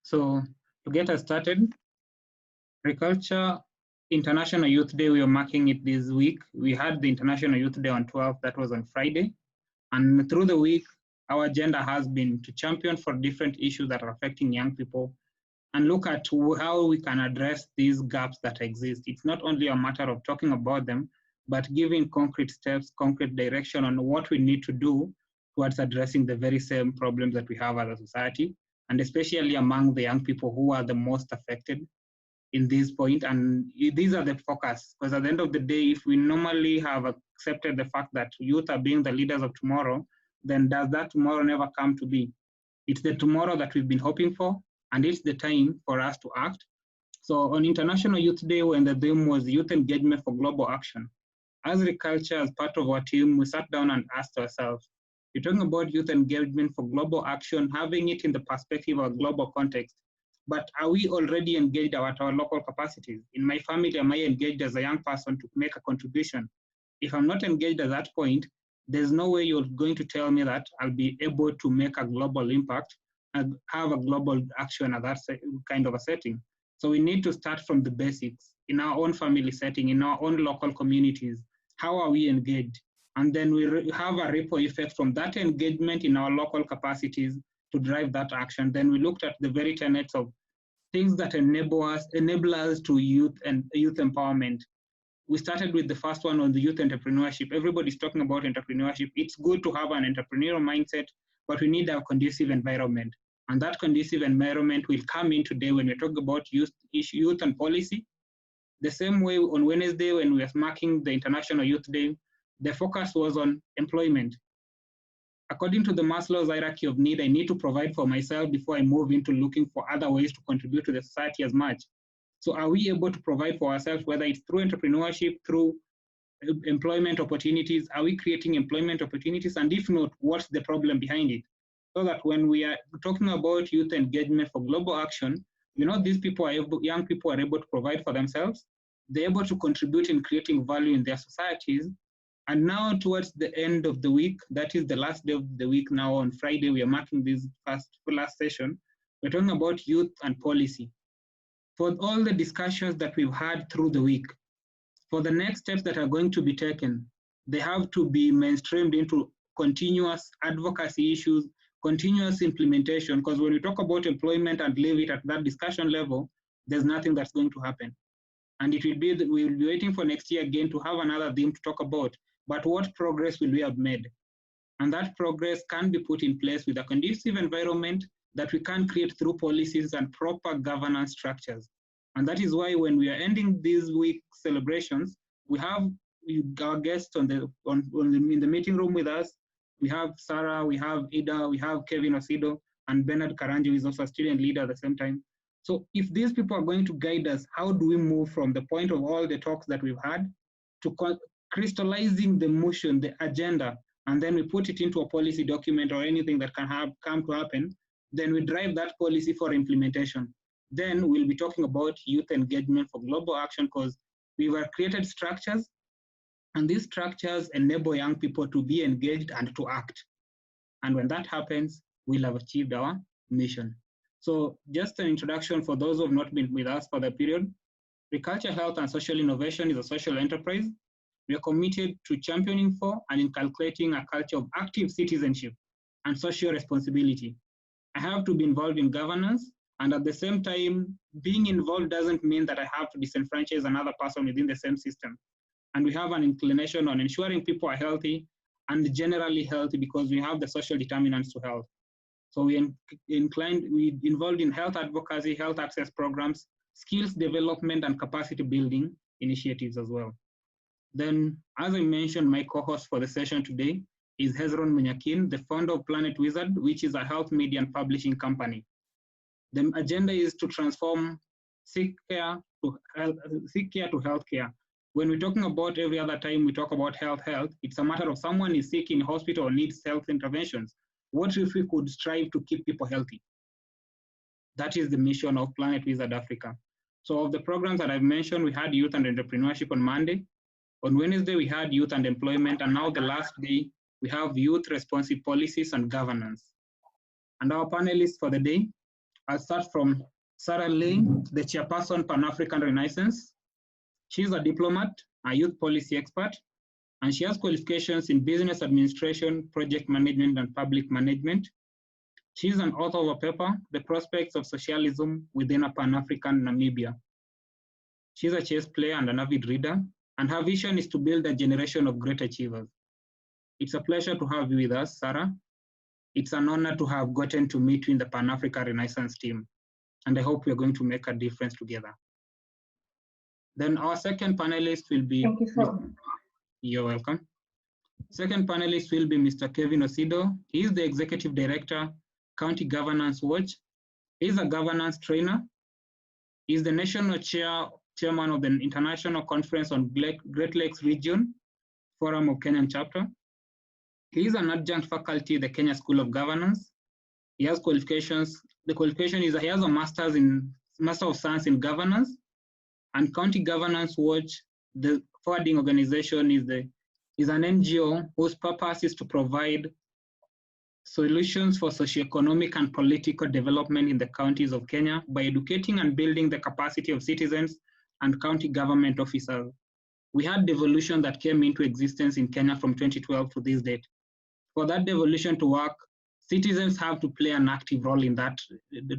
So to get us started, Agriculture International Youth Day, we are marking it this week. We had the International Youth Day on 12th, that was on Friday. And through the week, our agenda has been to champion for different issues that are affecting young people and look at how we can address these gaps that exist. It's not only a matter of talking about them, but giving concrete steps, concrete direction on what we need to do towards addressing the very same problems that we have as a society, and especially among the young people who are the most affected in this point. And these are the focus, because at the end of the day, if we normally have accepted the fact that youth are being the leaders of tomorrow, then does that tomorrow never come to be? It's the tomorrow that we've been hoping for, and it's the time for us to act. So on International Youth Day, when the theme was Youth Engagement for Global Action, as Agriculture, as part of our team, we sat down and asked ourselves, we're talking about youth engagement for global action, having it in the perspective of a global context, but are we already engaged at our local capacities? In my family, am I engaged as a young person to make a contribution? If I'm not engaged at that point, there's no way you're going to tell me that I'll be able to make a global impact and have a global action at that kind of a setting. So we need to start from the basics in our own family setting, in our own local communities. How are we engaged? And then we have a ripple effect from that engagement in our local capacities to drive that action. Then we looked at the very tenets of things that enable us to youth and youth empowerment. We started with the first one on the youth entrepreneurship. Everybody's talking about entrepreneurship. It's good to have an entrepreneurial mindset, but we need a conducive environment. And that conducive environment will come in today when we talk about youth and policy. The same way on Wednesday when we were marking the International Youth Day, the focus was on employment. According to the Maslow's hierarchy of need, I need to provide for myself before I move into looking for other ways to contribute to the society as much. So are we able to provide for ourselves, whether it's through entrepreneurship, through employment opportunities? Are we creating employment opportunities? And if not, what's the problem behind it? So that when we are talking about youth engagement for global action, you know, these people are able, young people are able to provide for themselves. They're able to contribute in creating value in their societies. And now towards the end of the week, that is the last day of the week now, on Friday, we are marking this last session. We're talking about youth and policy. For all the discussions that we've had through the week, for the next steps that are going to be taken, they have to be mainstreamed into continuous advocacy issues, continuous implementation, because when we talk about employment and leave it at that discussion level, there's nothing that's going to happen. And it will be that we will be waiting for next year again to have another theme to talk about, but what progress will we have made? And that progress can be put in place with a conducive environment that we can create through policies and proper governance structures. And that is why when we are ending these week celebrations, we have our guests in the meeting room with us. We have Sarah, we have Idah, we have Kevin Osido, and Benard Karanja, who is also a student leader at the same time. So if these people are going to guide us, how do we move from the point of all the talks that we've had to crystallizing the motion, the agenda, and then we put it into a policy document or anything that can come to happen, then we drive that policy for implementation. Then we'll be talking about youth engagement for global action, because we were created structures, and these structures enable young people to be engaged and to act. And when that happens, we'll have achieved our mission. So just an introduction for those who have not been with us for the period. Agriculture, Health and Social Innovation is a social enterprise. We are committed to championing for and inculcating a culture of active citizenship and social responsibility. I have to be involved in governance, and at the same time, being involved doesn't mean that I have to disenfranchise another person within the same system. And we have an inclination on ensuring people are healthy and generally healthy, because we have the social determinants to health. So we involved in health advocacy, health access programs, skills development, and capacity building initiatives as well. Then, as I mentioned, my co-host for the session today is Hezron Munyakin, the founder of Planet Wizard, which is a health media and publishing company. The agenda is to transform sick care to healthcare. When we're talking about every other time we talk about health, it's a matter of someone is sick in hospital or needs health interventions. What if we could strive to keep people healthy? That is the mission of Planet Wizard Africa. So of the programs that I've mentioned, we had youth and entrepreneurship on Monday. On Wednesday, we had youth and employment. And now the last day, we have youth responsive policies and governance. And our panelists for the day I'll start from Sarah-Leigh, the Chairperson, Pan-African Renaissance. She's a diplomat, a youth policy expert, and she has qualifications in business administration, project management, and public management. She's an author of a paper, The Prospects of Socialism Within a Pan-African Namibia. She's a chess player and an avid reader, and her vision is to build a generation of great achievers. It's a pleasure to have you with us, Sarah. It's an honor to have gotten to meet you in the Pan-African Renaissance team, and I hope we're going to make a difference together. Then our second panelist will be— Thank you so much. You're welcome. Second panelist will be Mr. Kevin Osido. He is the Executive Director, County Governance Watch. He's a governance trainer. He's the National Chairman of the International Conference on Great Lakes Region, Forum of Kenyan Chapter. He is an adjunct faculty at the Kenya School of Governance. He has qualifications. The qualification is he has a Master of Science in Governance, and County Governance Watch, the forwarding organization, is an NGO whose purpose is to provide solutions for socioeconomic and political development in the counties of Kenya by educating and building the capacity of citizens and county government officers. We had devolution that came into existence in Kenya from 2012 to this date. For that devolution to work, citizens have to play an active role in that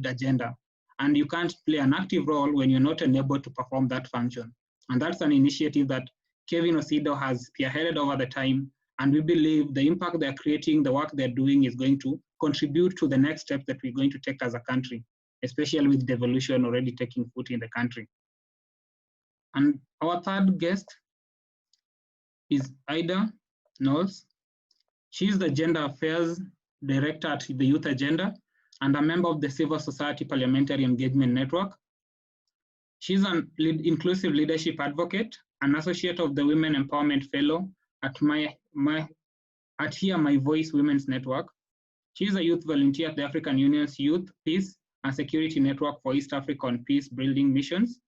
agenda. And you can't play an active role when you're not enabled to perform that function. And that's an initiative that Kevin Osido has spearheaded over the time. And we believe the impact they're creating, the work they're doing is going to contribute to the next step that we're going to take as a country, especially with devolution already taking foot in the country. And our third guest is Idah Knowles. She's the Gender Affairs Director at the Youth Agenda and a member of the Civil Society Parliamentary Engagement Network. She's an inclusive leadership advocate, an associate of the Women Empowerment Fellow at Hear My Voice Women's Network. She's a youth volunteer at the African Union's Youth, Peace and Security Network for East Africa on Peace Building Missions.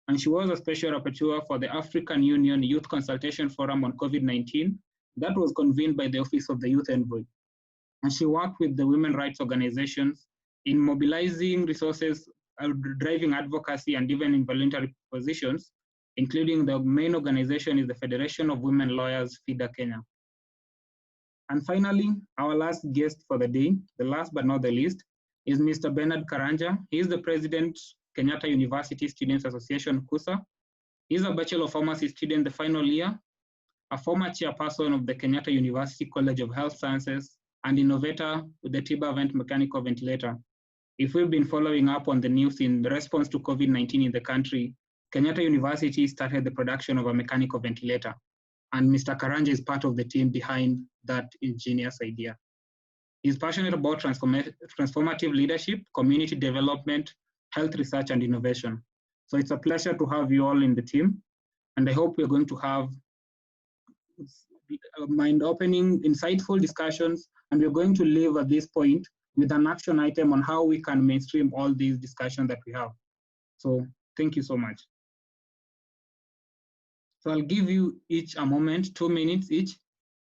And she was a special rapporteur for the African Union Youth Consultation Forum on COVID-19 that was convened by the Office of the Youth Envoy. And she worked with the women rights organizations in mobilizing resources, driving advocacy, and even in voluntary positions, including the main organization is the Federation of Women Lawyers, FIDA Kenya. And finally, our last guest for the day, the last but not the least, is Mr. Benard Karanja. He is the president, Kenyatta University Students Association, KUSA. He's a Bachelor of Pharmacy student the final year, a former chairperson of the Kenyatta University College of Health Sciences, and innovator with the TIBA vent mechanical ventilator. If we've been following up on the news in response to COVID-19 in the country, Kenyatta University started the production of a mechanical ventilator. And Mr. Karanja is part of the team behind that ingenious idea. He's passionate about transformative leadership, community development, health research, and innovation. So it's a pleasure to have you all in the team. And I hope we're going to have mind-opening, insightful discussions, and we're going to leave at this point with an action item on how we can mainstream all these discussions that we have. So thank you so much. So I'll give you each a moment, 2 minutes each,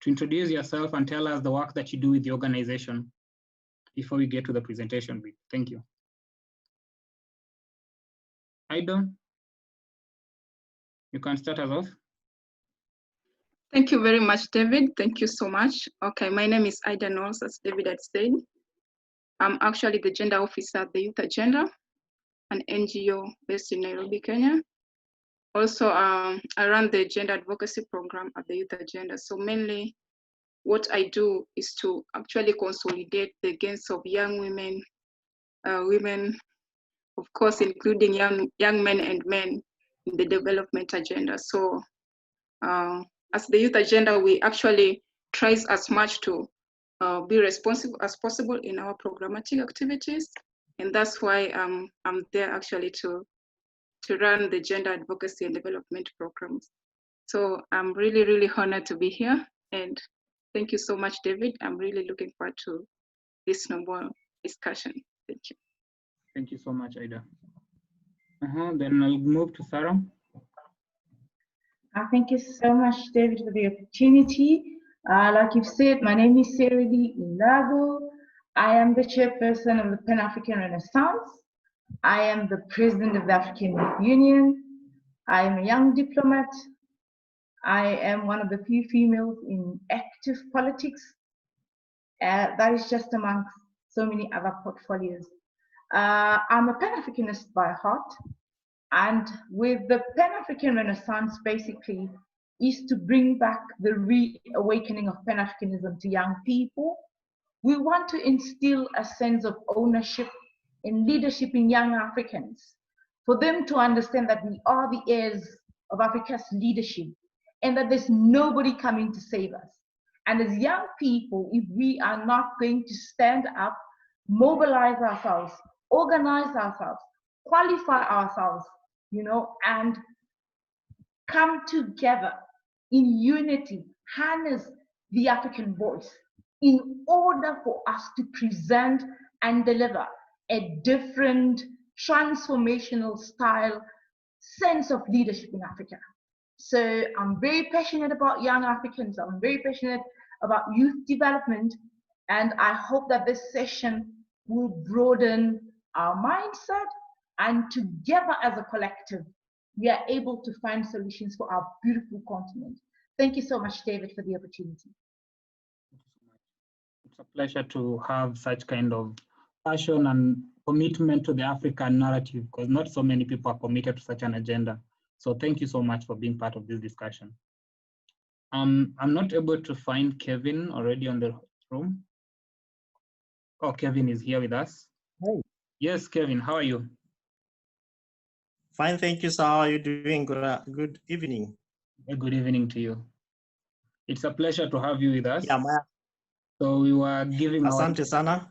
to introduce yourself and tell us the work that you do with the organization before we get to the presentation. Thank you. Idah, you can start us off. Thank you very much, David. Thank you so much. Okay, my name is Idah Knowles, as David had said. I'm actually the gender officer at the Youth Agenda, an NGO based in Nairobi, Kenya. Also, I run the gender advocacy program at the Youth Agenda. So mainly what I do is to actually consolidate the gains of young women, of course, including young men and men in the development agenda. So as the Youth Agenda, we actually try as much to be responsive as possible in our programmatic activities. And that's why I'm there actually to run the gender advocacy and development programs. So I'm really, really honored to be here. And thank you so much, David. I'm really looking forward to this noble discussion. Thank you. Thank you so much, Idah. Then I'll move to Sarah. Thank you so much, David, for the opportunity. Like you've said, my name is Sarah-Leigh Elago. I am the chairperson of the Pan-Afrikan Renaissance. I am the president of the African Youth Union. I am a young diplomat. I am one of the few females in active politics. That is just amongst so many other portfolios. I'm a Pan-Africanist by heart, and with the Pan-Afrikan Renaissance basically is to bring back the reawakening of Pan-Africanism to young people. We want to instill a sense of ownership and leadership in young Africans, for them to understand that we are the heirs of Africa's leadership and that there's nobody coming to save us. And as young people, if we are not going to stand up, mobilize ourselves, organize ourselves, qualify ourselves, and come together in unity, harness the African voice in order for us to present and deliver a different transformational style sense of leadership in Africa. So I'm very passionate about young Africans. I'm very passionate about youth development. And I hope that this session will broaden our mindset, and together as a collective, we are able to find solutions for our beautiful continent. Thank you so much, David, for the opportunity. Thank you so much. It's a pleasure to have such kind of passion and commitment to the African narrative, because not so many people are committed to such an agenda. So thank you so much for being part of this discussion. I'm not able to find Kevin already on the room. Oh, Kevin is here with us. Hey. Yes, Kevin, how are you? Fine, thank you, sir. How are you doing? Good evening. Good evening to you. It's a pleasure to have you with us. Yeah, so we were giving Asante sana.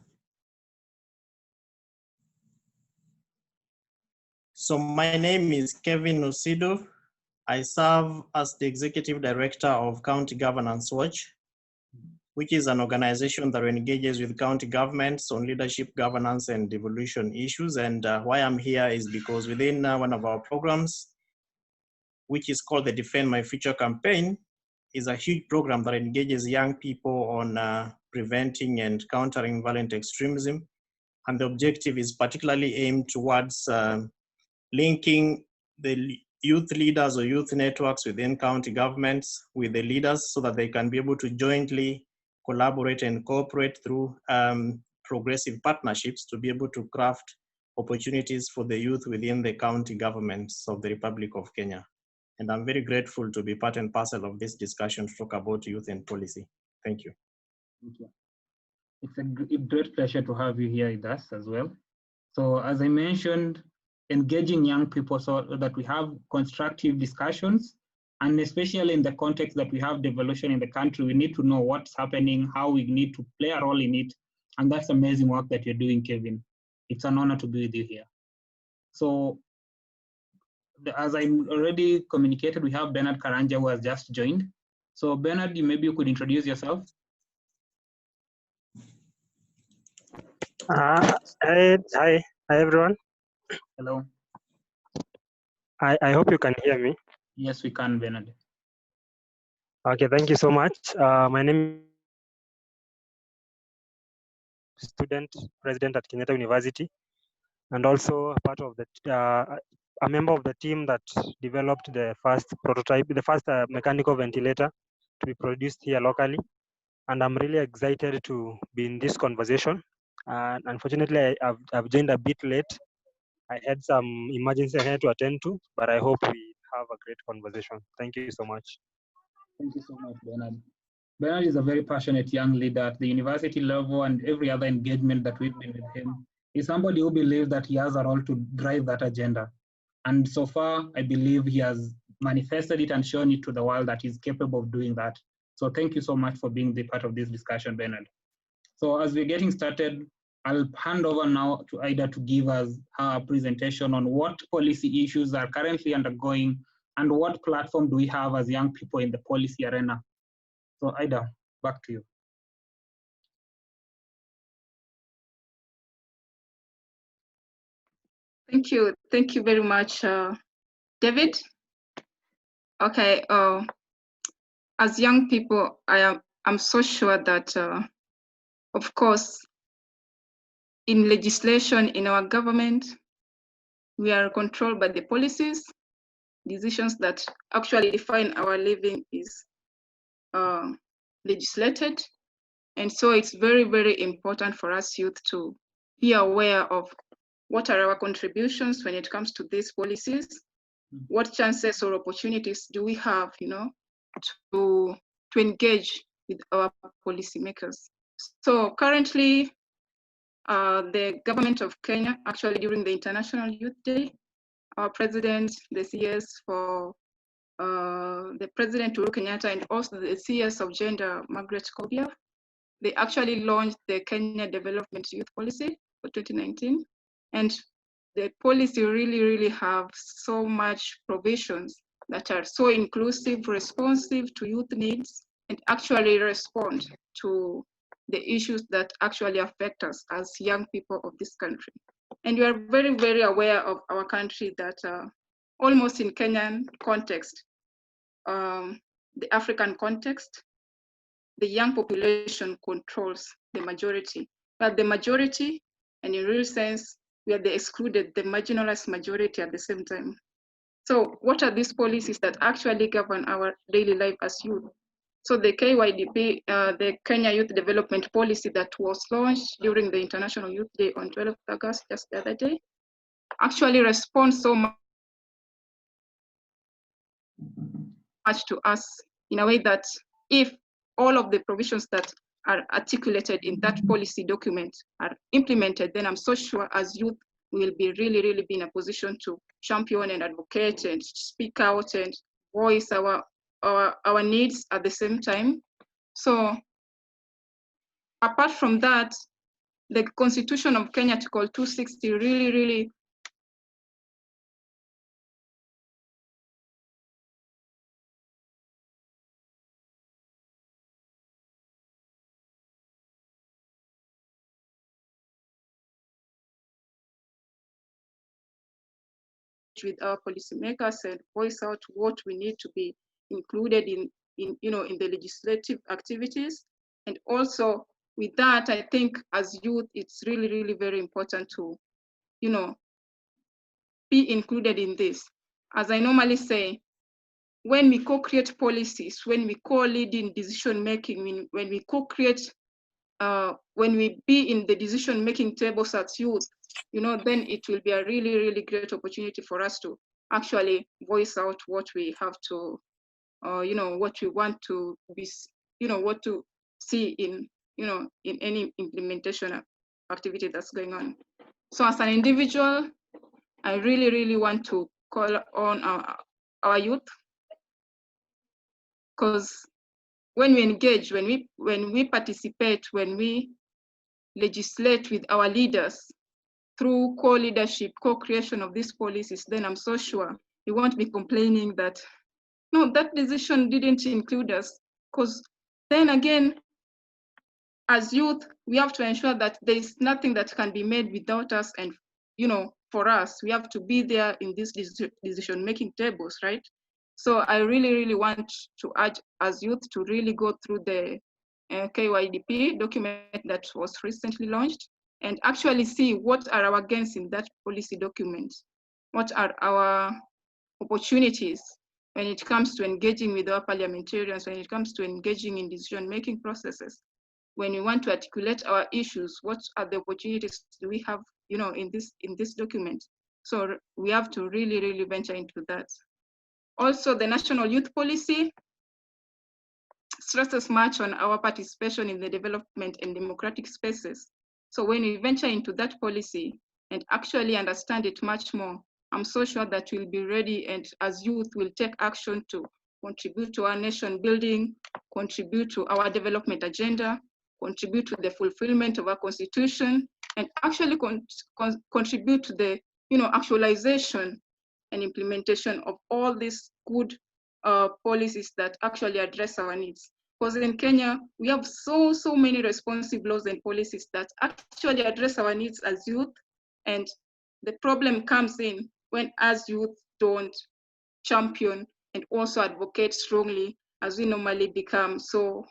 So my name is Kevin Osido. I serve as the Executive Director of County Governance Watch, which is an organization that engages with county governments on leadership, governance, and devolution issues. And why I'm here is because within one of our programs, which is called the Defend My Future campaign, is a huge program that engages young people on preventing and countering violent extremism. And the objective is particularly aimed towards linking the youth leaders or youth networks within county governments with the leaders so that they can be able to jointly collaborate and cooperate through progressive partnerships to be able to craft opportunities for the youth within the county governments of the Republic of Kenya. And I'm very grateful to be part and parcel of this discussion to talk about youth and policy. Thank you. Thank you. It's a great pleasure to have you here with us as well. So as I mentioned, engaging young people so that we have constructive discussions, and especially in the context that we have devolution in the country, we need to know what's happening, how we need to play a role in it. And that's amazing work that you're doing, Kevin. It's an honor to be with you here. So as I already communicated, we have Benard Karanja who has just joined. So Benard, maybe you could introduce yourself. Hi everyone. Hello. I hope you can hear me. Yes, we can, Benard. Okay, thank you so much. My name is student president at Kenyatta University, and also part of a member of the team that developed the first prototype, the first mechanical ventilator to be produced here locally. And I'm really excited to be in this conversation. Unfortunately, I've joined a bit late. I had some emergency I had to attend to, but I hope we have a great conversation. Thank you so much. Thank you so much, Benard. Benard is a very passionate young leader at the university level, and every other engagement that we've been with him is somebody who believes that he has a role to drive that agenda. And so far, I believe he has manifested it and shown it to the world that he's capable of doing that. So thank you so much for being the part of this discussion, Benard. So as we're getting started, I'll hand over now to Idah to give us her presentation on what policy issues are currently undergoing and what platform do we have as young people in the policy arena. So Idah, back to you. Thank you very much, David. Okay, as young people, I'm so sure that, of course, in legislation in our government, we are controlled by the policies. Decisions that actually define our living is legislated. And so it's very, very important for us youth to be aware of what are our contributions when it comes to these policies. What chances or opportunities do we have, to engage with our policymakers? So currently, the government of Kenya, actually during the International Youth Day, our president, the CS for the President Uhuru Kenyatta, and also the CS of Gender, Margaret Kobia, they actually launched the Kenya Development Youth Policy for 2019. And the policy really have so much provisions that are so inclusive, responsive to youth needs, and actually respond to the issues that actually affect us as young people of this country. And we are very, very aware of our country that almost in Kenyan context, the African context, the young population controls the majority. But the majority, and in real sense, we are the excluded, the marginalized majority at the same time. So what are these policies that actually govern our daily life as youth? So the KYDP, the Kenya Youth Development Policy that was launched during the International Youth Day on 12th August, just the other day, actually responds so much to us in a way that if all of the provisions that are articulated in that policy document are implemented, then I'm so sure as youth, we will be really be in a position to champion and advocate and speak out and voice our needs at the same time. So apart from that, the Constitution of Kenya, Article 260, really with our policymakers and voice out what we need to be included in the legislative activities. And also with that, I think as youth, it's really very important to, be included in this. As I normally say, when we co-create policies, when we co-lead in decision-making, when we co-create, when we be in the decision-making tables as youth, then it will be a really great opportunity for us to actually voice out what we have to, what we want to be, what to see in, in any implementation activity that's going on. So as an individual, I really want to call on our youth, because when we engage, when we participate, when we legislate with our leaders through co-leadership, co-creation of these policies, then I'm so sure we won't be complaining that, no, that decision didn't include us. Because then again, as youth, we have to ensure that there is nothing that can be made without us. And, for us, we have to be there in these decision-making tables, right? So I really want to urge as youth to really go through the KYDP document that was recently launched and actually see what are our gains in that policy document. What are our opportunities when it comes to engaging with our parliamentarians, when it comes to engaging in decision-making processes. When we want to articulate our issues, what are the opportunities do we have, in this document? So we have to really venture into that. Also, the National Youth Policy stresses much on our participation in the development and democratic spaces. So when we venture into that policy and actually understand it much more, I'm so sure that we'll be ready, and as youth will take action to contribute to our nation building, contribute to our development agenda, contribute to the fulfillment of our constitution, and actually contribute to the actualization and implementation of all these good policies that actually address our needs. Because in Kenya, we have so many responsive laws and policies that actually address our needs as youth. And the problem comes in when as youth don't champion and also advocate strongly as we normally become so,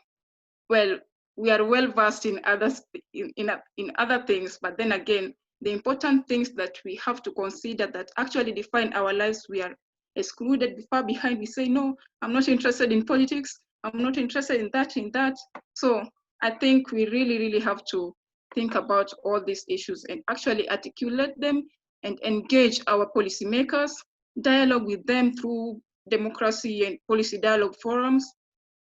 well, we are well versed in others in other things, but then again, the important things that we have to consider that actually define our lives, we are excluded, far behind. We say, no, I'm not interested in politics. I'm not interested in that. So I think we really have to think about all these issues and actually articulate them and engage our policymakers, dialogue with them through democracy and policy dialogue forums,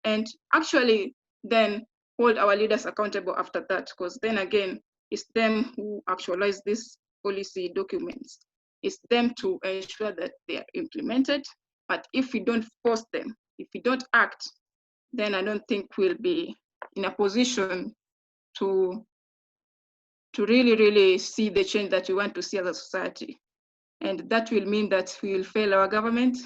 and actually then hold our leaders accountable after that, because then again, it's them who actualize these policy documents. It's them to ensure that they are implemented. But if we don't force them, if we don't act, then I don't think we'll be in a position to really see the change that we want to see as a society. And that will mean that we will fail our government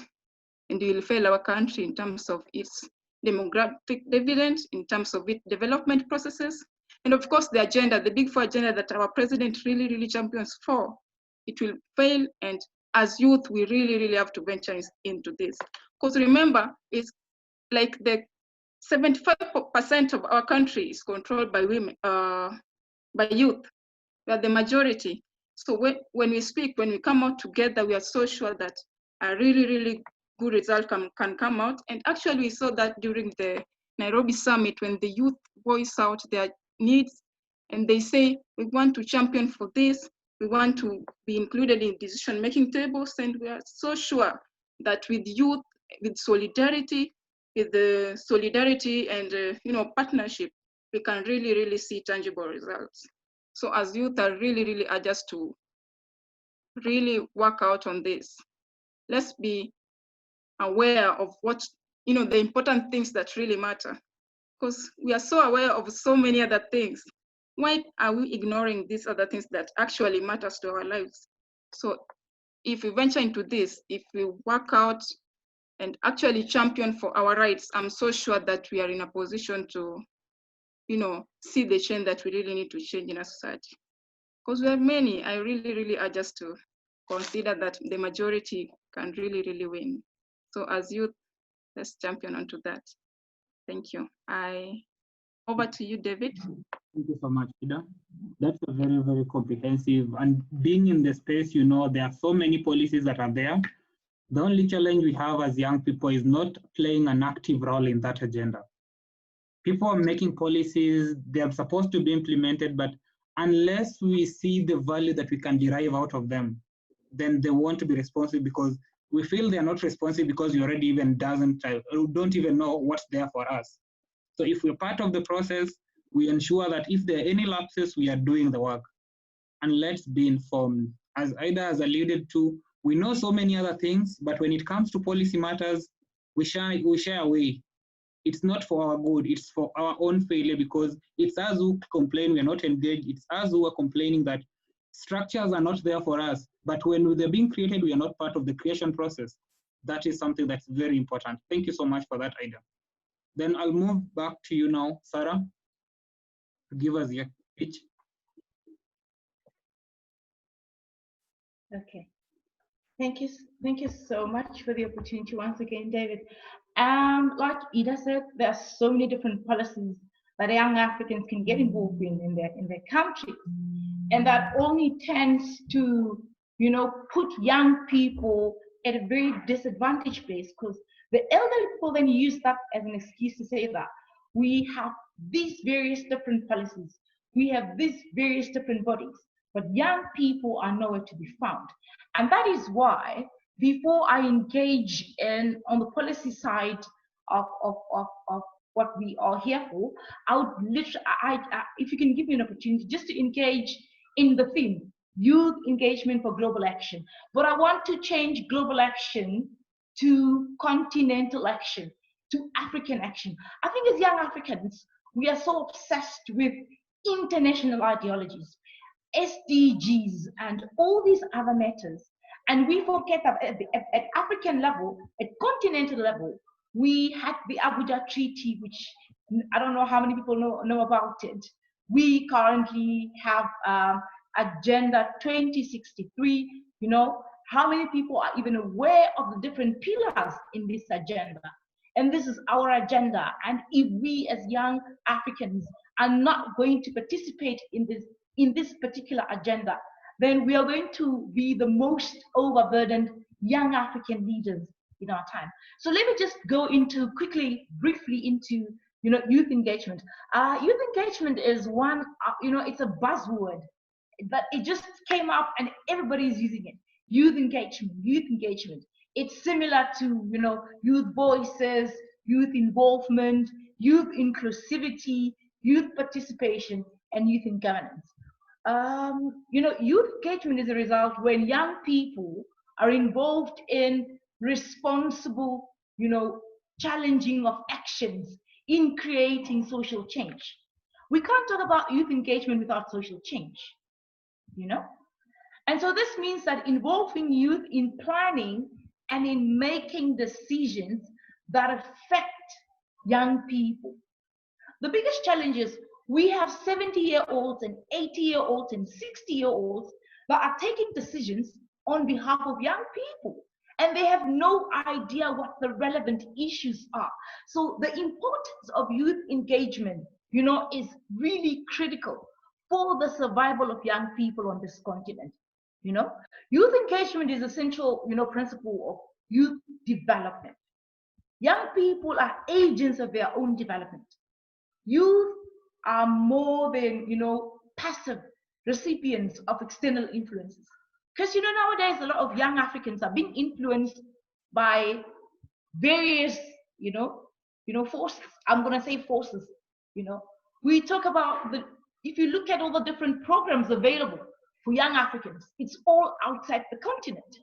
and we will fail our country in terms of its demographic dividend, in terms of its development processes, and of course the agenda, the Big Four agenda that our president really champions for. It will fail, and as youth, we really have to venture into this. Because remember, it's like the 75% of our country is controlled by women, by youth. We are the majority. So when we speak, when we come out together, we are so sure that a really good result can come out. And actually we saw that during the Nairobi summit, when the youth voice out their needs and they say, we want to champion for this, we want to be included in decision-making tables, and we are so sure that with youth, with solidarity, with the solidarity and partnership, we can really see tangible results. So as youth, I really urge us to really work out on this. Let's be aware of what, the important things that really matter, because we are so aware of so many other things. Why are we ignoring these other things that actually matters to our lives? So if we venture into this, if we work out and actually champion for our rights, I'm so sure that we are in a position to, see the change that we really need to change in our society. Because we have many, I really urge us to consider that the majority can really win. So as youth, let's champion onto that. Thank you. Over to you, David. Thank you so much, Idah. That's a very comprehensive, and being in the space, there are so many policies that are there. The only challenge we have as young people is not playing an active role in that agenda. People are making policies, they are supposed to be implemented, but unless we see the value that we can derive out of them, then they want to be responsive, because we feel they are not responsive because we already even don't even know what's there for us. So if we're part of the process, we ensure that if there are any lapses, we are doing the work. And let's be informed. As Idah has alluded to, we know so many other things, but when it comes to policy matters, we shy away. It's not for our good, it's for our own failure, because it's us who complain we're not engaged. It's us who are complaining that structures are not there for us. But when they're being created, we are not part of the creation process. That is something that's very important. Thank you so much for that, Idah. Then I'll move back to you now, Sarah, to give us your pitch. Okay. Thank you so much for the opportunity once again, David. Like Idah said, there are so many different policies that young Africans can get involved in their country, and that only tends to, put young people at a very disadvantaged place, because the elderly people then use that as an excuse to say that we have these various different policies, we have these various different bodies, but young people are nowhere to be found. And that is why, before I engage on the policy side of what we are here for, I would literally, if you can give me an opportunity just to engage in the theme, youth engagement for global action. But I want to change global action to continental action, to African action. I think as young Africans, we are so obsessed with international ideologies, SDGs, and all these other matters. And we forget that at African level, at continental level, we had the Abuja Treaty, which I don't know how many people know about it. We currently have Agenda 2063. How many people are even aware of the different pillars in this agenda? And this is our agenda. And if we as young Africans are not going to participate in this particular agenda, then we are going to be the most overburdened young African leaders in our time. So let me just go into briefly into youth engagement. Youth engagement is one, it's a buzzword, but it just came up and everybody's using it. Youth engagement. It's similar to youth voices, youth involvement, youth inclusivity, youth participation, and youth in governance. Youth engagement is a result when young people are involved in responsible, challenging of actions in creating social change. We can't talk about youth engagement without social change, And so this means that involving youth in planning and in making decisions that affect young people. The biggest challenge is we have 70-year-olds and 80-year-olds and 60-year-olds that are taking decisions on behalf of young people, and they have no idea what the relevant issues are. So the importance of youth engagement, is really critical for the survival of young people on this continent. Youth engagement is essential, principle of youth development. Young people are agents of their own development. Youth are more than, passive recipients of external influences. Because, nowadays a lot of young Africans are being influenced by various, forces. I'm going to say forces, We talk about if you look at all the different programs available for young Africans, it's all outside the continent.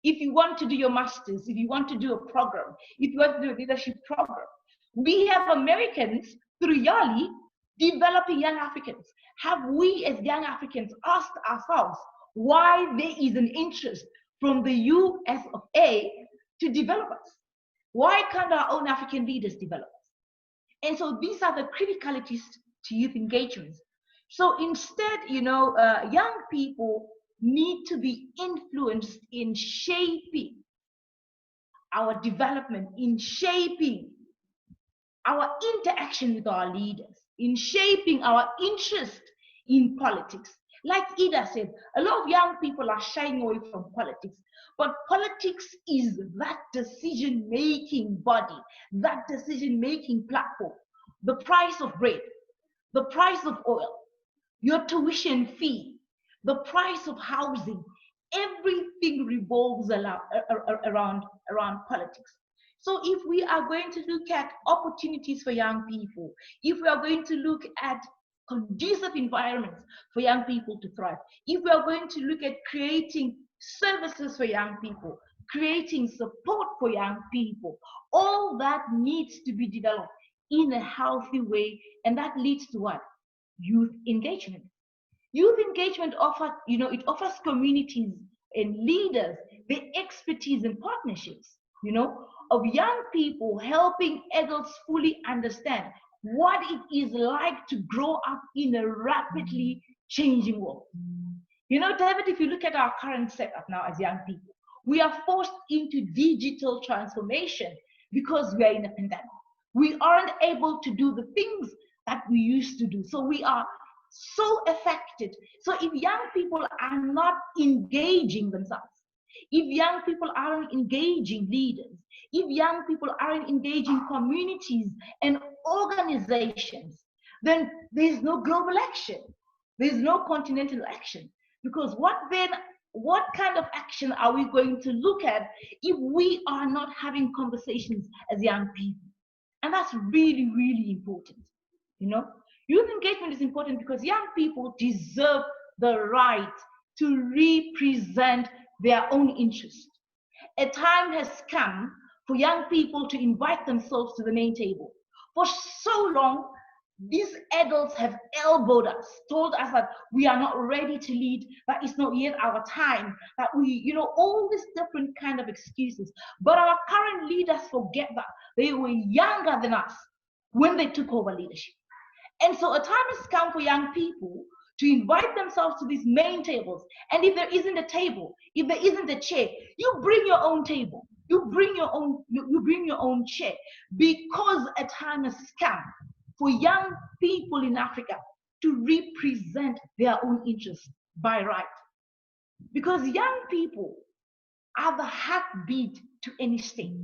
If you want to do your master's, if you want to do a program, if you want to do a leadership program, we have Americans through YALI developing young Africans. Have we as young Africans asked ourselves why there is an interest from the US of A to develop us? Why can't our own African leaders develop us? And so these are the criticalities to youth engagements. So instead, young people need to be influenced in shaping our development, in shaping our interaction with our leaders, in shaping our interest in politics. Like Idah said, a lot of young people are shying away from politics, but politics is that decision-making body, that decision-making platform. The price of bread, the price of oil, your tuition fee, the price of housing, everything revolves around politics. So if we are going to look at opportunities for young people, if we are going to look at conducive environments for young people to thrive, if we are going to look at creating services for young people, creating support for young people, all that needs to be developed in a healthy way, and that leads to what? Youth engagement. Youth engagement offers, it offers communities and leaders the expertise and partnerships, of young people helping adults fully understand what it is like to grow up in a rapidly changing world. David, if you look at our current setup now as young people, we are forced into digital transformation because we are in a pandemic. We aren't able to do the things that we used to do. So we are so affected. So if young people are not engaging themselves, if young people aren't engaging leaders, if young people aren't engaging communities and organizations, then there's no global action. There's no continental action. Because what kind of action are we going to look at if we are not having conversations as young people? And that's really, really important. Youth engagement is important because young people deserve the right to represent their own interests. A time has come for young people to invite themselves to the main table. For so long, these adults have elbowed us, told us that we are not ready to lead, that it's not yet our time, that we, all these different kind of excuses. But our current leaders forget that they were younger than us when they took over leadership. And so a time has come for young people to invite themselves to these main tables. And if there isn't a table, if there isn't a chair, you bring your own table. You bring your own chair, because a time has come for young people in Africa to represent their own interests by right. Because young people are the heartbeat to any state.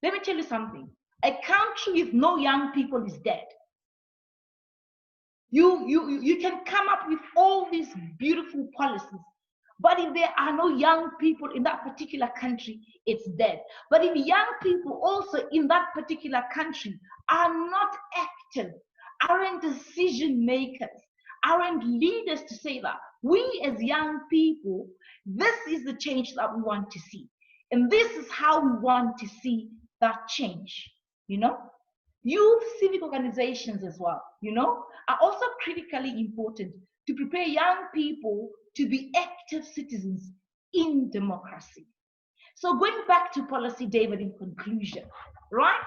Let me tell you something. A country with no young people is dead. You can come up with all these beautiful policies, but if there are no young people in that particular country, it's dead. But if young people also in that particular country are not active, aren't decision makers, aren't leaders to say that we as young people, this is the change that we want to see. And this is how we want to see that change, you know? Youth civic organizations as well, you know, are also critically important to prepare young people to be active citizens in democracy. So going back to policy, David, in conclusion, right?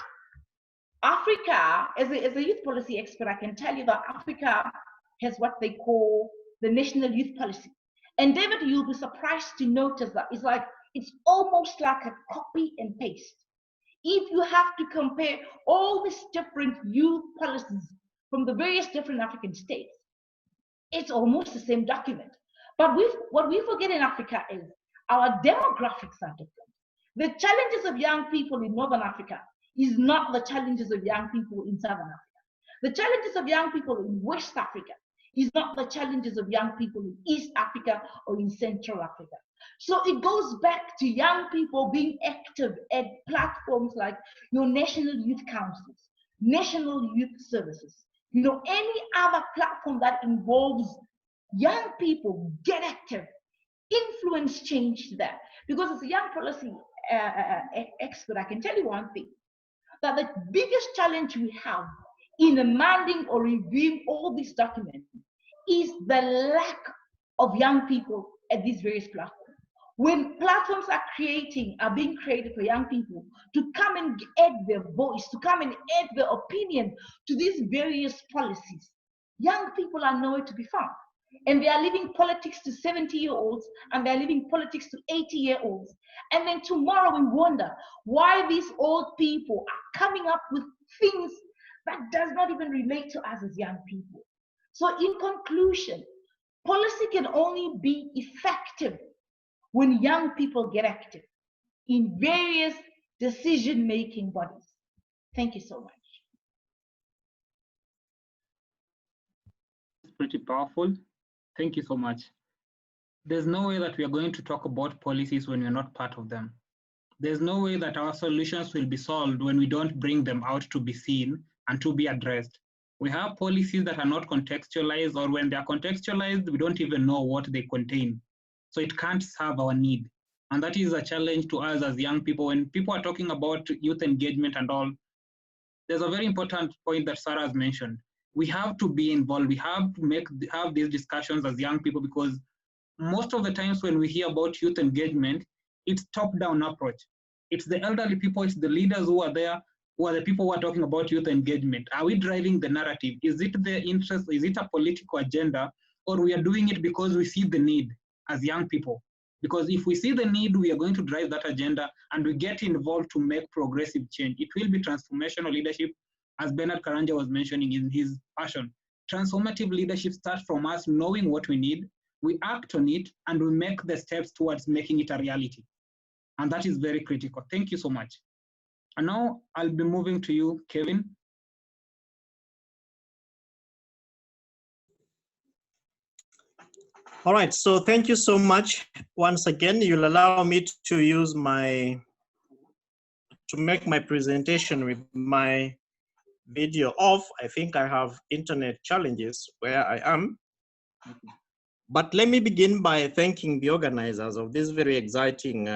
Africa, as a youth policy expert, I can tell you that Africa has what they call the National Youth Policy. And David, you'll be surprised to notice that it's almost like a copy and paste. If you have to compare all these different youth policies from the various different African states, it's almost the same document. But what we forget in Africa is our demographics are different. The challenges of young people in Northern Africa is not the challenges of young people in Southern Africa. The challenges of young people in West Africa is not the challenges of young people in East Africa or in Central Africa. So it goes back to young people being active at platforms like your National Youth Councils, National Youth Services, you know, any other platform that involves young people, get active, influence change there. Because as a young policy expert, I can tell you one thing, that the biggest challenge we have in amending or reviewing all these documents is the lack of young people at these various platforms. When platforms are being created for young people to come and add their voice, to come and add their opinion to these various policies, young people are nowhere to be found. And they are leaving politics to 70-year-olds, and they're leaving politics to 80-year-olds. And then tomorrow we wonder why these old people are coming up with things that does not even relate to us as young people. So in conclusion, policy can only be effective when young people get active in various decision-making bodies. Thank you so much. It's pretty powerful. Thank you so much. There's no way that we are going to talk about policies when we're not part of them. There's no way that our solutions will be solved when we don't bring them out to be seen and to be addressed. We have policies that are not contextualized, or when they are contextualized, we don't even know what they contain. So it can't serve our need. And that is a challenge to us as young people. When people are talking about youth engagement and all, there's a very important point that Sarah has mentioned. We have to be involved. We have to have these discussions as young people, because most of the times when we hear about youth engagement, it's top-down approach. It's the elderly people, it's the leaders who are there, who are the people who are talking about youth engagement. Are we driving the narrative? Is it their interest? Is it a political agenda? Or we are doing it because we see the need as young people? Because if we see the need, we are going to drive that agenda, and we get involved to make progressive change. It will be transformational leadership, as Benard Karanja was mentioning in his passion. Transformative leadership starts from us knowing what we need, we act on it, and we make the steps towards making it a reality. And that is very critical. Thank you so much. And now I'll be moving to you, Kevin. All right, so thank you so much. Once again, you'll allow me to use to make my presentation with my video off. I think I have internet challenges where I am. But let me begin by thanking the organizers of this very exciting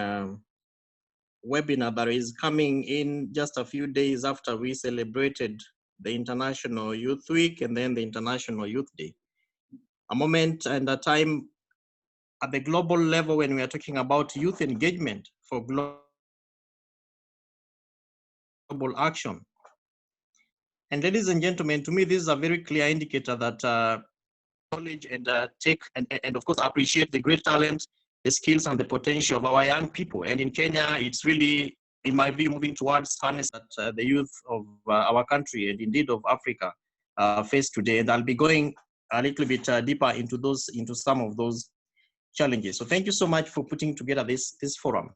webinar that is coming in just a few days after we celebrated the International Youth Week and then the International Youth Day. A moment and a time at the global level when we are talking about youth engagement for global action. And ladies and gentlemen, to me, this is a very clear indicator that knowledge and take and of course appreciate the great talent, the skills and the potential of our young people. And in Kenya, it's really, in my view, moving towards harness that the youth of our country and indeed of Africa face today. And I'll be going a little bit deeper into some of those challenges. So thank you so much for putting together this forum.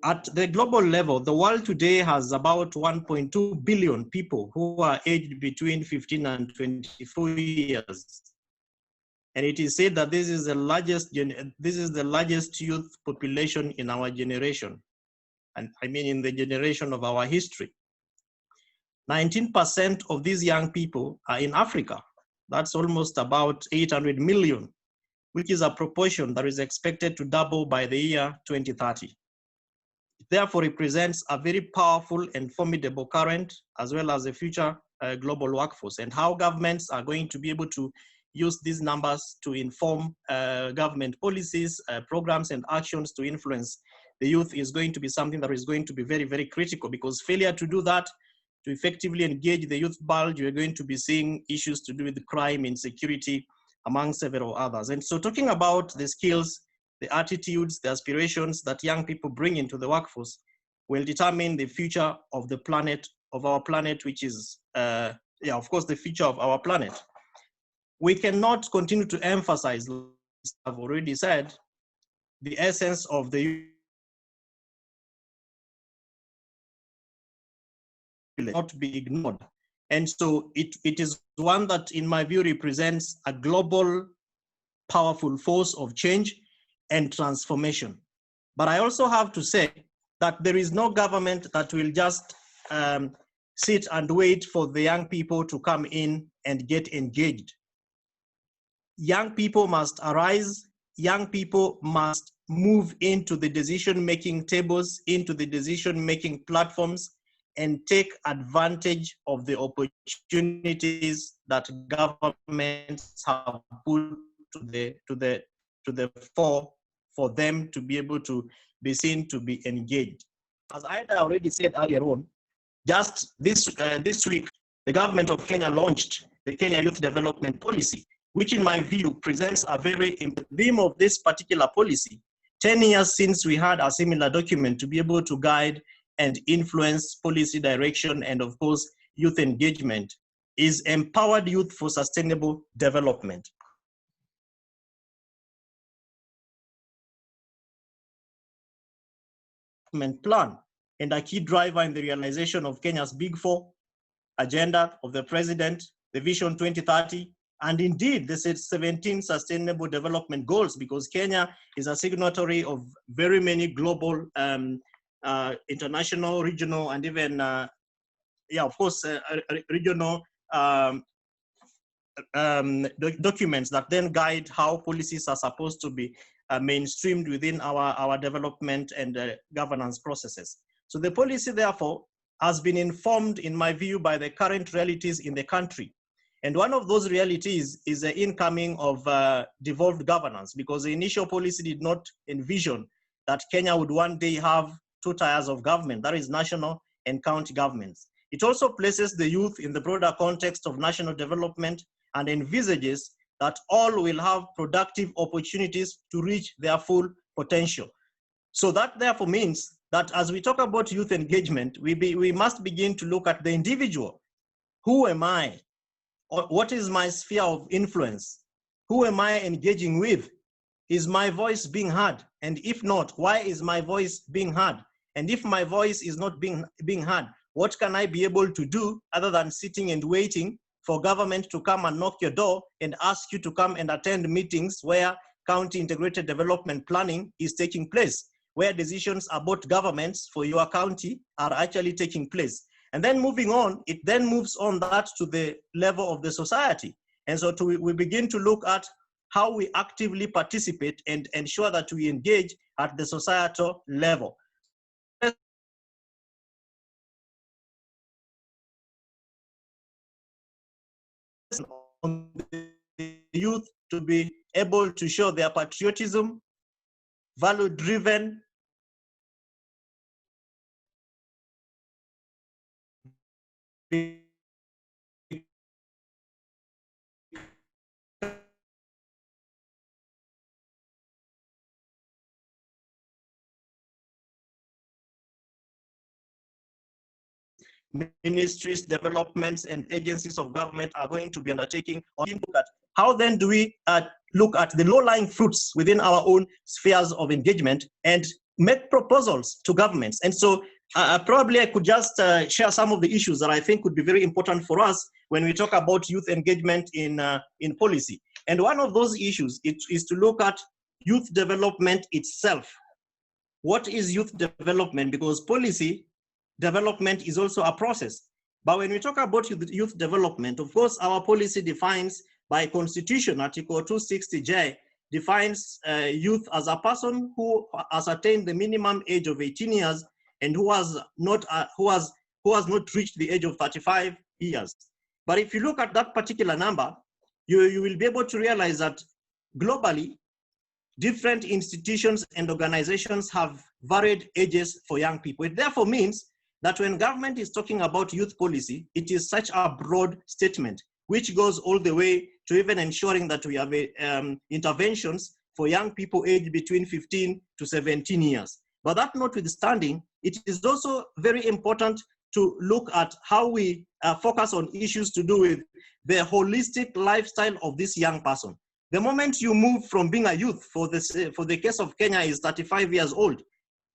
At the global level, the world today has about 1.2 billion people who are aged between 15 and 24 years. And it is said that this is the largest youth population in our generation. And I mean in the generation of our history. 19% of these young people are in Africa. That's almost about 800 million, which is a proportion that is expected to double by the year 2030. It therefore represents a very powerful and formidable current, as well as a future global workforce, and how governments are going to be able to use these numbers to inform government policies, programs, and actions to influence the youth is going to be something that is going to be very, very critical, because failure to do that, to effectively engage the youth bulge, you're going to be seeing issues to do with crime, insecurity, among several others. And so talking about the skills, the attitudes, the aspirations that young people bring into the workforce will determine the future of the planet, of our planet, which is, of course, the future of our planet. We cannot continue to emphasize, as I've already said, the essence of the youth not be ignored. And so it is one that, in my view, represents a global, powerful force of change and transformation. But I also have to say that there is no government that will just sit and wait for the young people to come in and get engaged. Young people must arise. Young people must move into the decision-making tables, into the decision-making platforms, and take advantage of the opportunities that governments have put to the fore for them to be able to be seen to be engaged. As Idah already said earlier on, just this week, the government of Kenya launched the Kenya Youth Development Policy, which in my view presents a very important theme of this particular policy. 10 years since we had a similar document to be able to guide and influence policy direction and, of course, youth engagement, is empowered youth for sustainable development. Plan and a key driver in the realization of Kenya's Big Four agenda of the President, the Vision 2030, and indeed the 17 Sustainable Development Goals, because Kenya is a signatory of very many global, international, regional, and even, regional documents that then guide how policies are supposed to be mainstreamed within our development and governance processes. So the policy, therefore, has been informed, in my view, by the current realities in the country. And one of those realities is the incoming of devolved governance, because the initial policy did not envision that Kenya would one day have two tiers of government, that is national and county governments. It also places the youth in the broader context of national development and envisages that all will have productive opportunities to reach their full potential. So that therefore means that as we talk about youth engagement, we must begin to look at the individual. Who am I? What is my sphere of influence? Who am I engaging with? Is my voice being heard? And if not, why is my voice being heard? And if my voice is not being heard, what can I be able to do other than sitting and waiting for government to come and knock your door and ask you to come and attend meetings where county integrated development planning is taking place, where decisions about governments for your county are actually taking place? And then moving on, it then moves on that to the level of the society. And so we begin to look at how we actively participate and ensure that we engage at the societal level. On the youth to be able to show their patriotism, value-driven, ministries, developments, and agencies of government are going to be undertaking. How then do we look at the low-lying fruits within our own spheres of engagement and make proposals to governments? And so probably I could just share some of the issues that I think would be very important for us when we talk about youth engagement in policy. And one of those issues is to look at youth development itself. What is youth development? Because policy development is also a process. But when we talk about youth development, of course, our policy defines by Constitution, Article 260J, defines youth as a person who has attained the minimum age of 18 years and who has not reached the age of 35 years. But if you look at that particular number, you will be able to realize that globally, different institutions and organizations have varied ages for young people. It therefore means that when government is talking about youth policy, it is such a broad statement, which goes all the way to even ensuring that we have interventions for young people aged between 15 to 17 years. But that notwithstanding, it is also very important to look at how we focus on issues to do with the holistic lifestyle of this young person. The moment you move from being a youth, for the case of Kenya is 35 years old,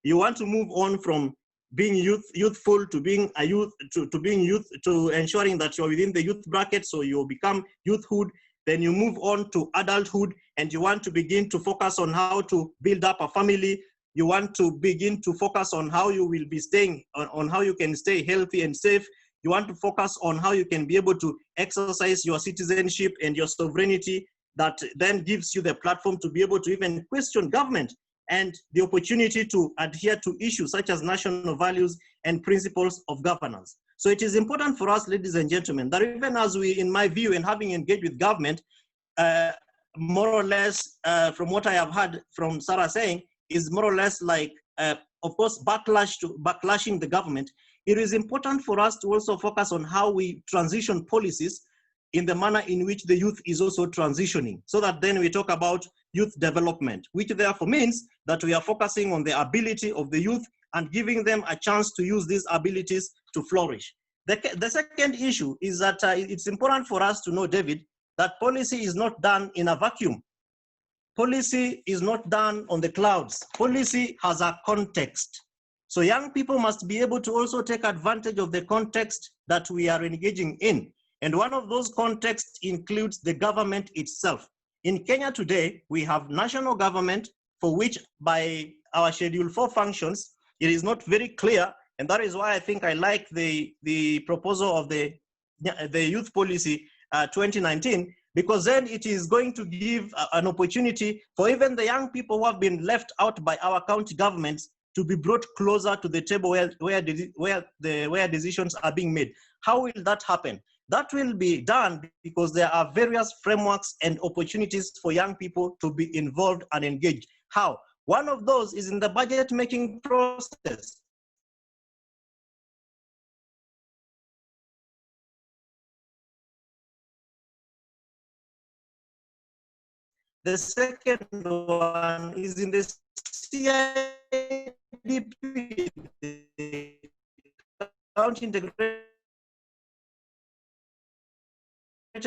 you want to move on from being youthful to being a youth, to ensuring that you're within the youth bracket, so you become youthhood. Then you move on to adulthood, and you want to begin to focus on how to build up a family. You want to begin to focus on how you will be staying, on how you can stay healthy and safe. You want to focus on how you can be able to exercise your citizenship and your sovereignty. That then gives you the platform to be able to even question government and the opportunity to adhere to issues such as national values and principles of governance. So it is important for us, ladies and gentlemen, that even as we, in my view, and having engaged with government, more or less, from what I have heard from Sarah saying, is more or less like, of course, backlashing the government. It is important for us to also focus on how we transition policies in the manner in which the youth is also transitioning, so that then we talk about youth development, which therefore means that we are focusing on the ability of the youth and giving them a chance to use these abilities to flourish. The second issue is that it's important for us to know, David, that policy is not done in a vacuum. Policy is not done on the clouds. Policy has a context. So young people must be able to also take advantage of the context that we are engaging in. And one of those contexts includes the government itself. In Kenya today, we have national government, for which by our Schedule 4 functions, it is not very clear. And that is why I think I like the proposal of the Youth Policy 2019, because then it is going to give an opportunity for even the young people who have been left out by our county governments to be brought closer to the table where decisions are being made. How will that happen? That will be done because there are various frameworks and opportunities for young people to be involved and engaged. How? One of those is in the budget making process. The second one is in the CIDP, the County Integrated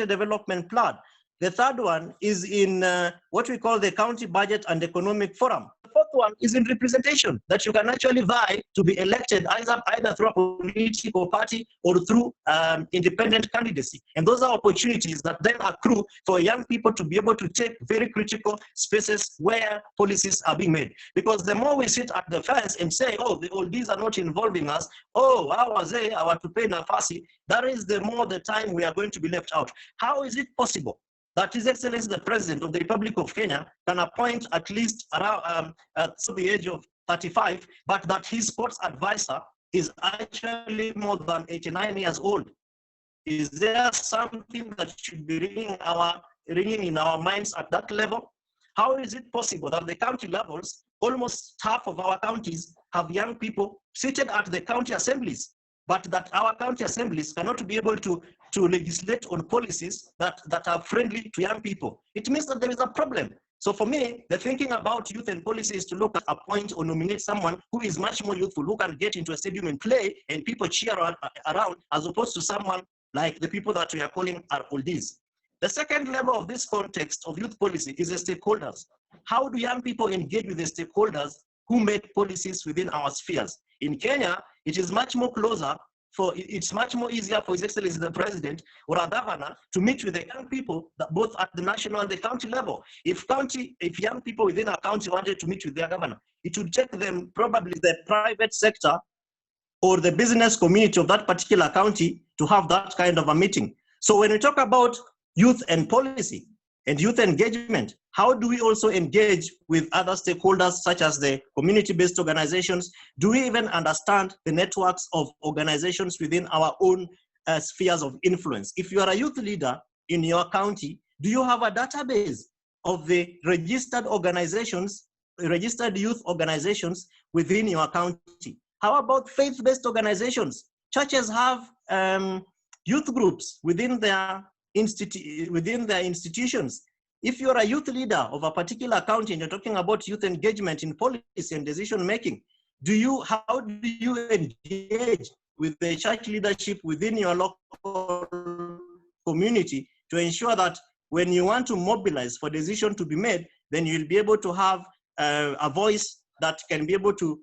Development Plan. The third one is in what we call the County Budget and Economic Forum. The fourth one is in representation, that you can actually vie to be elected either through a political party or through independent candidacy. And those are opportunities that then accrue for young people to be able to take very critical spaces where policies are being made. Because the more we sit at the fence and say, oh, all these are not involving us, oh, our to pay nafasi, that is the more the time we are going to be left out. How is it possible that His Excellency the President of the Republic of Kenya can appoint at least around the age of 35, but that his sports advisor is actually more than 89 years old? Is there something that should be ringing in our minds at that level? How is it possible that the county levels, almost half of our counties have young people seated at the county assemblies, but that our county assemblies cannot be able to legislate on policies that are friendly to young people? It means that there is a problem. So for me, the thinking about youth and policy is to look at, appoint or nominate someone who is much more youthful, who can get into a stadium and play and people cheer around, as opposed to someone like the people that we are calling our oldies. The second level of this context of youth policy is the stakeholders. How do young people engage with the stakeholders who make policies within our spheres? In Kenya, it is much more closer. It's much more easier for His Excellency the President or a governor to meet with the young people, that both at the national and the county level. If young people within a county wanted to meet with their governor, it would take them probably the private sector or the business community of that particular county to have that kind of a meeting. So when we talk about youth and policy and youth engagement, how do we also engage with other stakeholders such as the community-based organizations? Do we even understand the networks of organizations within our own spheres of influence? If you are a youth leader in your county, do you have a database of the registered organizations, registered youth organizations within your county? How about faith-based organizations? Churches have youth groups within their institutions. If you're a youth leader of a particular county and you're talking about youth engagement in policy and decision making, how do you engage with the church leadership within your local community to ensure that when you want to mobilize for decision to be made, then you'll be able to have a voice that can be able to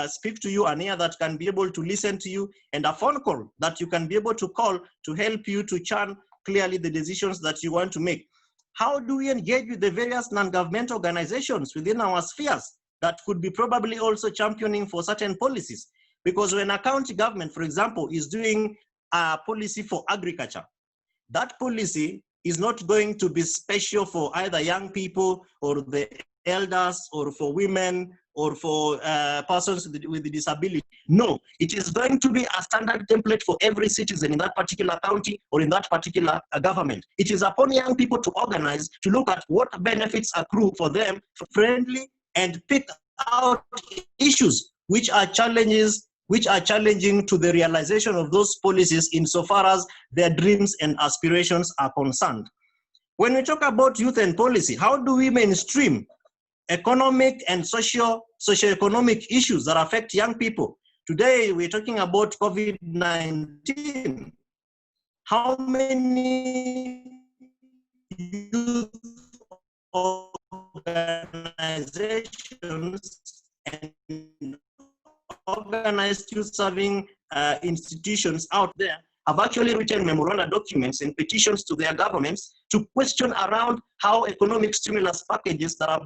speak to you, an ear that can be able to listen to you, and a phone call that you can be able to call to help you to churn clearly the decisions that you want to make. How do we engage with the various non-governmental organizations within our spheres that could be probably also championing for certain policies? Because when a county government, for example, is doing a policy for agriculture, that policy is not going to be special for either young people or the elders or for women or for persons with disability. No, it is going to be a standard template for every citizen in that particular county or in that particular government. It is upon young people to organize, to look at what benefits accrue for them, friendly, and pick out issues which are challenging to the realization of those policies insofar as their dreams and aspirations are concerned. When we talk about youth and policy, how do we mainstream economic and socio-economic issues that affect young people? Today, we're talking about COVID-19. How many youth organizations and organized youth serving institutions out there have actually written memoranda documents and petitions to their governments to question around how economic stimulus packages that have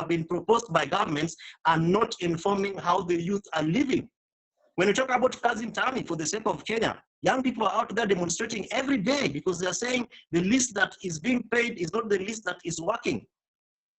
been proposed by governments are not informing how the youth are living. When we talk about Kazi Mtaani for the sake of Kenya, young people are out there demonstrating every day because they're saying the least that is being paid is not the least that is working.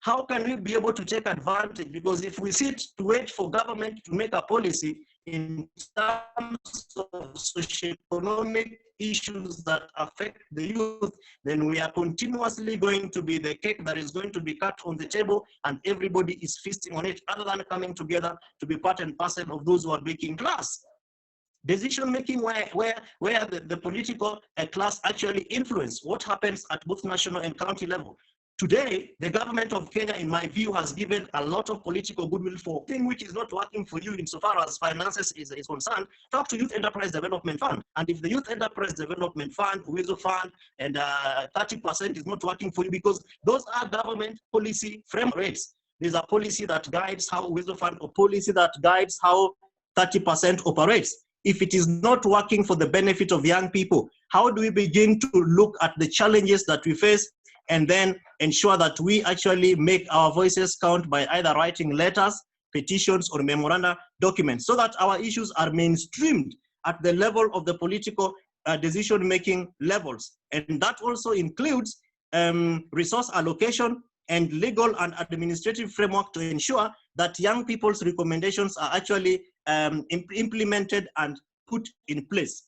How can we be able to take advantage? Because if we sit to wait for government to make a policy in terms of socioeconomic issues that affect the youth, then we are continuously going to be the cake that is going to be cut on the table and everybody is feasting on it, other than coming together to be part and parcel of those who are making class. Decision making where the political class actually influence what happens at both national and county level. Today, the government of Kenya, in my view, has given a lot of political goodwill for thing which is not working for you insofar as finances is concerned. Talk to Youth Enterprise Development Fund. And if the Youth Enterprise Development Fund, WIZO Fund, and 30% is not working for you, because those are government policy frame rates. There's a policy that guides how WIZO Fund, or policy that guides how 30% operates. If it is not working for the benefit of young people, how do we begin to look at the challenges that we face and then ensure that we actually make our voices count by either writing letters, petitions, or memoranda documents so that our issues are mainstreamed at the level of the political decision-making levels. And that also includes resource allocation and legal and administrative framework to ensure that young people's recommendations are actually implemented and put in place.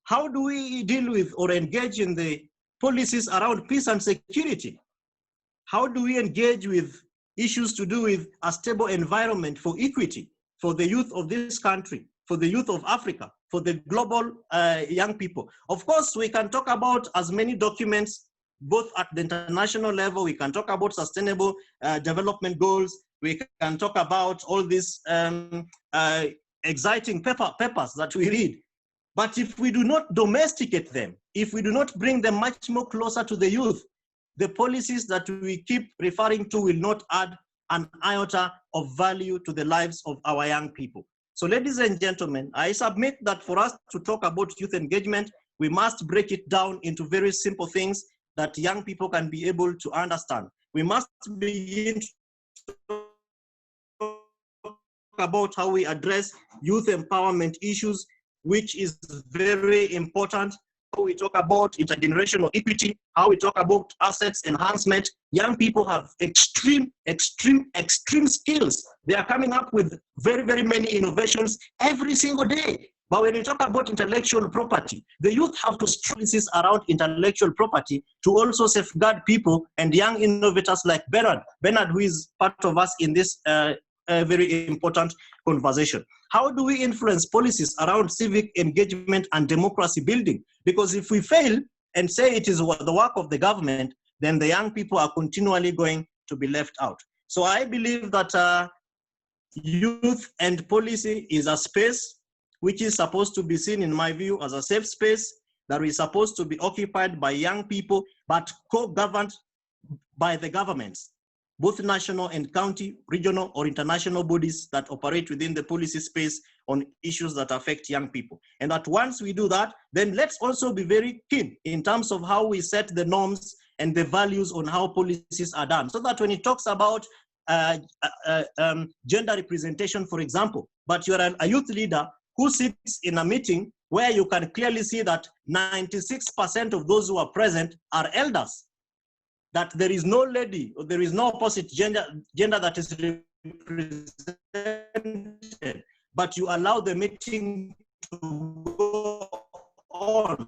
How do we deal with or engage in the policies around peace and security? How do we engage with issues to do with a stable environment for equity, for the youth of this country, for the youth of Africa, for the global young people? Of course, we can talk about as many documents both at the international level. We can talk about sustainable development goals. We can talk about all these exciting papers that we read. But if we do not domesticate them, if we do not bring them much more closer to the youth, the policies that we keep referring to will not add an iota of value to the lives of our young people. So ladies and gentlemen, I submit that for us to talk about youth engagement, we must break it down into very simple things that young people can be able to understand. We must begin to talk about how we address youth empowerment issues, which is very important. How we talk about intergenerational equity, how we talk about assets enhancement. Young people have extreme skills. They are coming up with very many innovations every single day. But when you talk about intellectual property, the youth have to stress around intellectual property to also safeguard people and young innovators like Benard, who is part of us in this very important conversation. How do we influence policies around civic engagement and democracy building? Because if we fail and say it is the work of the government, then the young people are continually going to be left out. So I believe that youth and policy is a space which is supposed to be seen, in my view, as a safe space that is supposed to be occupied by young people, but co-governed by the governments, both national and county, regional or international bodies that operate within the policy space on issues that affect young people. And that once we do that, then let's also be very keen in terms of how we set the norms and the values on how policies are done. So that when it talks about gender representation, for example, but you're a youth leader who sits in a meeting where you can clearly see that 96% of those who are present are elders, that there is no lady or there is no opposite gender that is represented, but you allow the meeting to go on.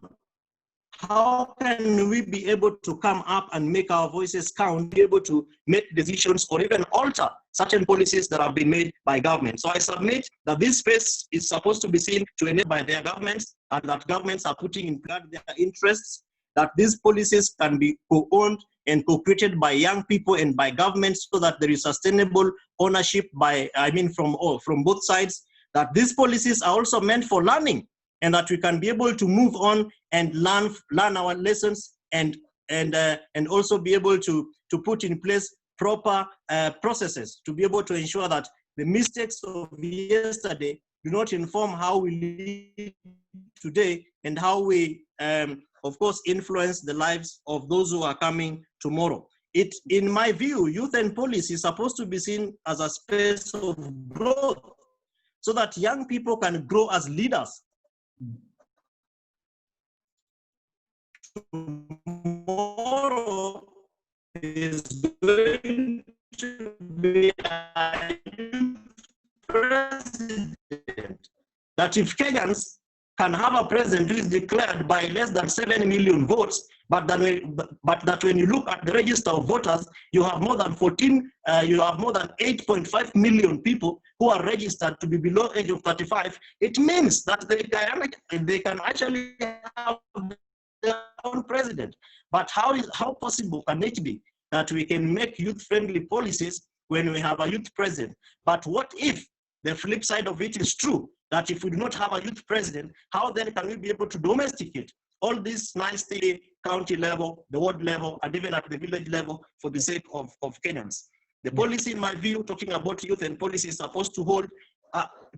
How can we be able to come up and make our voices count, be able to make decisions or even alter certain policies that have been made by government? So I submit that this space is supposed to be seen to enable by their governments, and that governments are putting in place their interests, that these policies can be co-owned and co-created by young people and by governments, so that there is sustainable ownership from both sides, that these policies are also meant for learning, and that we can be able to move on and learn our lessons and also be able to put in place proper processes to be able to ensure that the mistakes of yesterday do not inform how we live today and how we, of course, influence the lives of those who are coming tomorrow. In my view, youth and policy is supposed to be seen as a space of growth so that young people can grow as leaders. Tomorrow is going to be a president. That if Kenyans can have a president who is declared by less than 7 million votes, but that when you look at the register of voters, you have more than 8.5 million people who are registered to be below age of 35. It means that they can actually have their own president. But how possible can it be that we can make youth-friendly policies when we have a youth president? But what if the flip side of it is true, that if we do not have a youth president, how then can we be able to domesticate all this nice thing, county level, the ward level, and even at the village level for the sake of Kenyans? The policy, in my view, talking about youth and policy, is supposed to hold,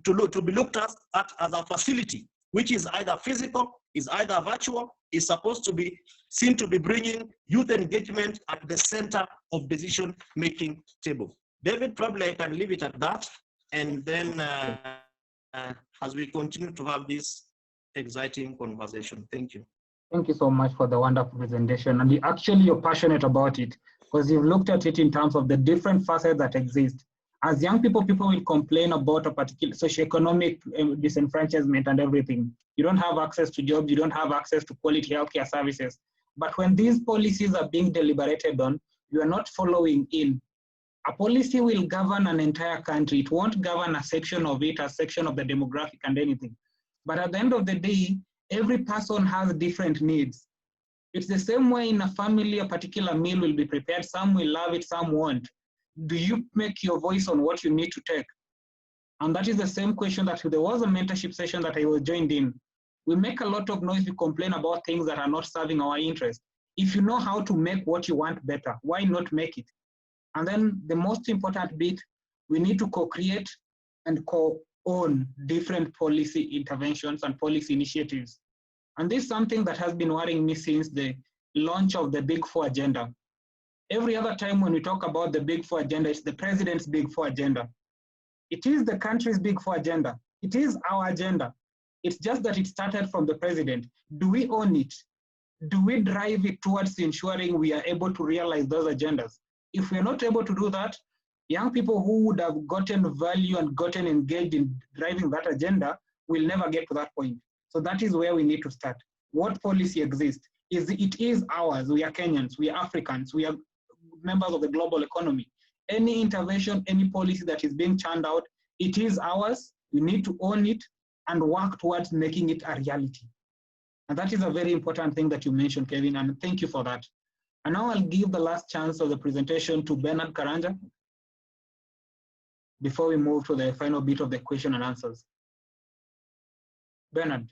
to be looked at as a facility, which is either physical, is either virtual, is supposed to be seen to be bringing youth engagement at the center of decision-making table. David, probably I can leave it at that, and then as we continue to have this exciting conversation. Thank you. Thank you so much for the wonderful presentation. And you're passionate about it because you've looked at it in terms of the different facets that exist. As young people will complain about a particular socioeconomic disenfranchisement and everything. You don't have access to jobs, you don't have access to quality healthcare services. But when these policies are being deliberated on, you are not following in. A policy will govern an entire country. It won't govern a section of it, a section of the demographic and anything. But at the end of the day, every person has different needs. It's the same way in a family, a particular meal will be prepared. Some will love it, some won't. Do you make your voice on what you need to take? And that is the same question that there was a mentorship session that I was joined in. We make a lot of noise, we complain about things that are not serving our interest. If you know how to make what you want better, why not make it? And then the most important bit, we need to co-create and co-own different policy interventions and policy initiatives. And this is something that has been worrying me since the launch of the Big Four agenda. Every other time when we talk about the Big Four agenda, it's the president's Big Four agenda. It is the country's Big Four agenda. It is our agenda. It's just that it started from the president. Do we own it? Do we drive it towards ensuring we are able to realize those agendas? If we're not able to do that, young people who would have gotten value and gotten engaged in driving that agenda will never get to that point. So that is where we need to start. What policy exists? It is ours. We are Kenyans, we are Africans, we are members of the global economy. Any intervention, any policy that is being churned out, it is ours. We need to own it and work towards making it a reality. And that is a very important thing that you mentioned, Kevin, and thank you for that. And now I'll give the last chance of the presentation to Benard Karanja before we move to the final bit of the question and answers. Benard.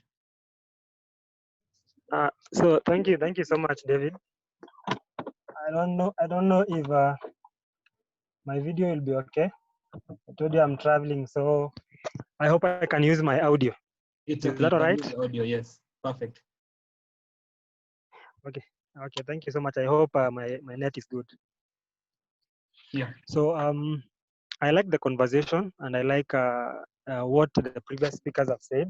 So thank you so much, David. I don't know if my video will be okay. I told you I'm traveling, so I hope I can use my audio. Is that all right? Audio, yes, perfect. Okay, thank you so much. I hope my net is good. Yeah. So I like the conversation, and I like what the previous speakers have said.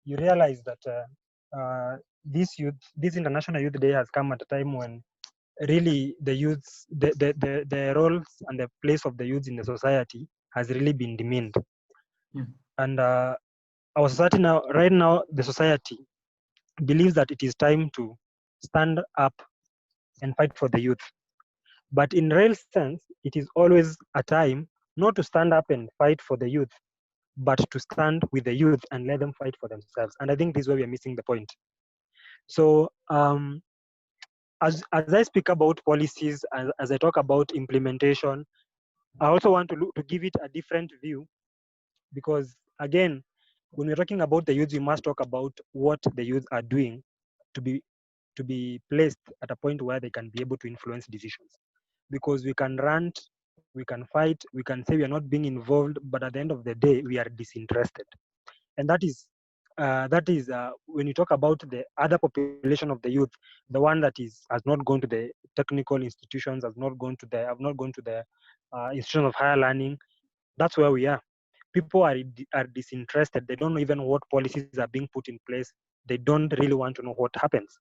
You realize that this International Youth Day has come at a time when really the youths, the roles and the place of the youth in the society has really been demeaned. And our society right now, the society believes that it is time to stand up and fight for the youth. But in real sense, it is always a time not to stand up and fight for the youth, but to stand with the youth and let them fight for themselves. And I think this is where we are missing the point. So as I speak about policies, as I talk about implementation, I also want to give it a different view, because again, when we're talking about the youth, we must talk about what the youth are doing to be placed at a point where they can be able to influence decisions. Because we can rant, we can fight, we can say we are not being involved, but at the end of the day, we are disinterested. And that is when you talk about the other population of the youth, the one that has not gone to the technical institutions, have not gone to the institution of higher learning. That's where we are. People are disinterested. They don't know even what policies are being put in place. They don't really want to know what happens.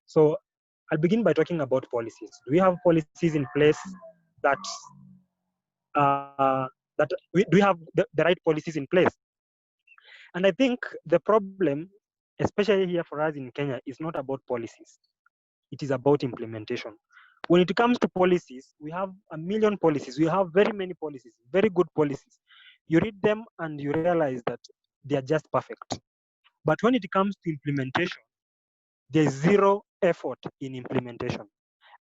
So I'll begin by talking about policies. Do we have policies in place do we have the right policies in place? And I think the problem, especially here for us in Kenya, is not about policies. It is about implementation. When it comes to policies, we have a million policies. We have very many policies, very good policies. You read them and you realize that they are just perfect. But when it comes to implementation, there's zero effort in implementation.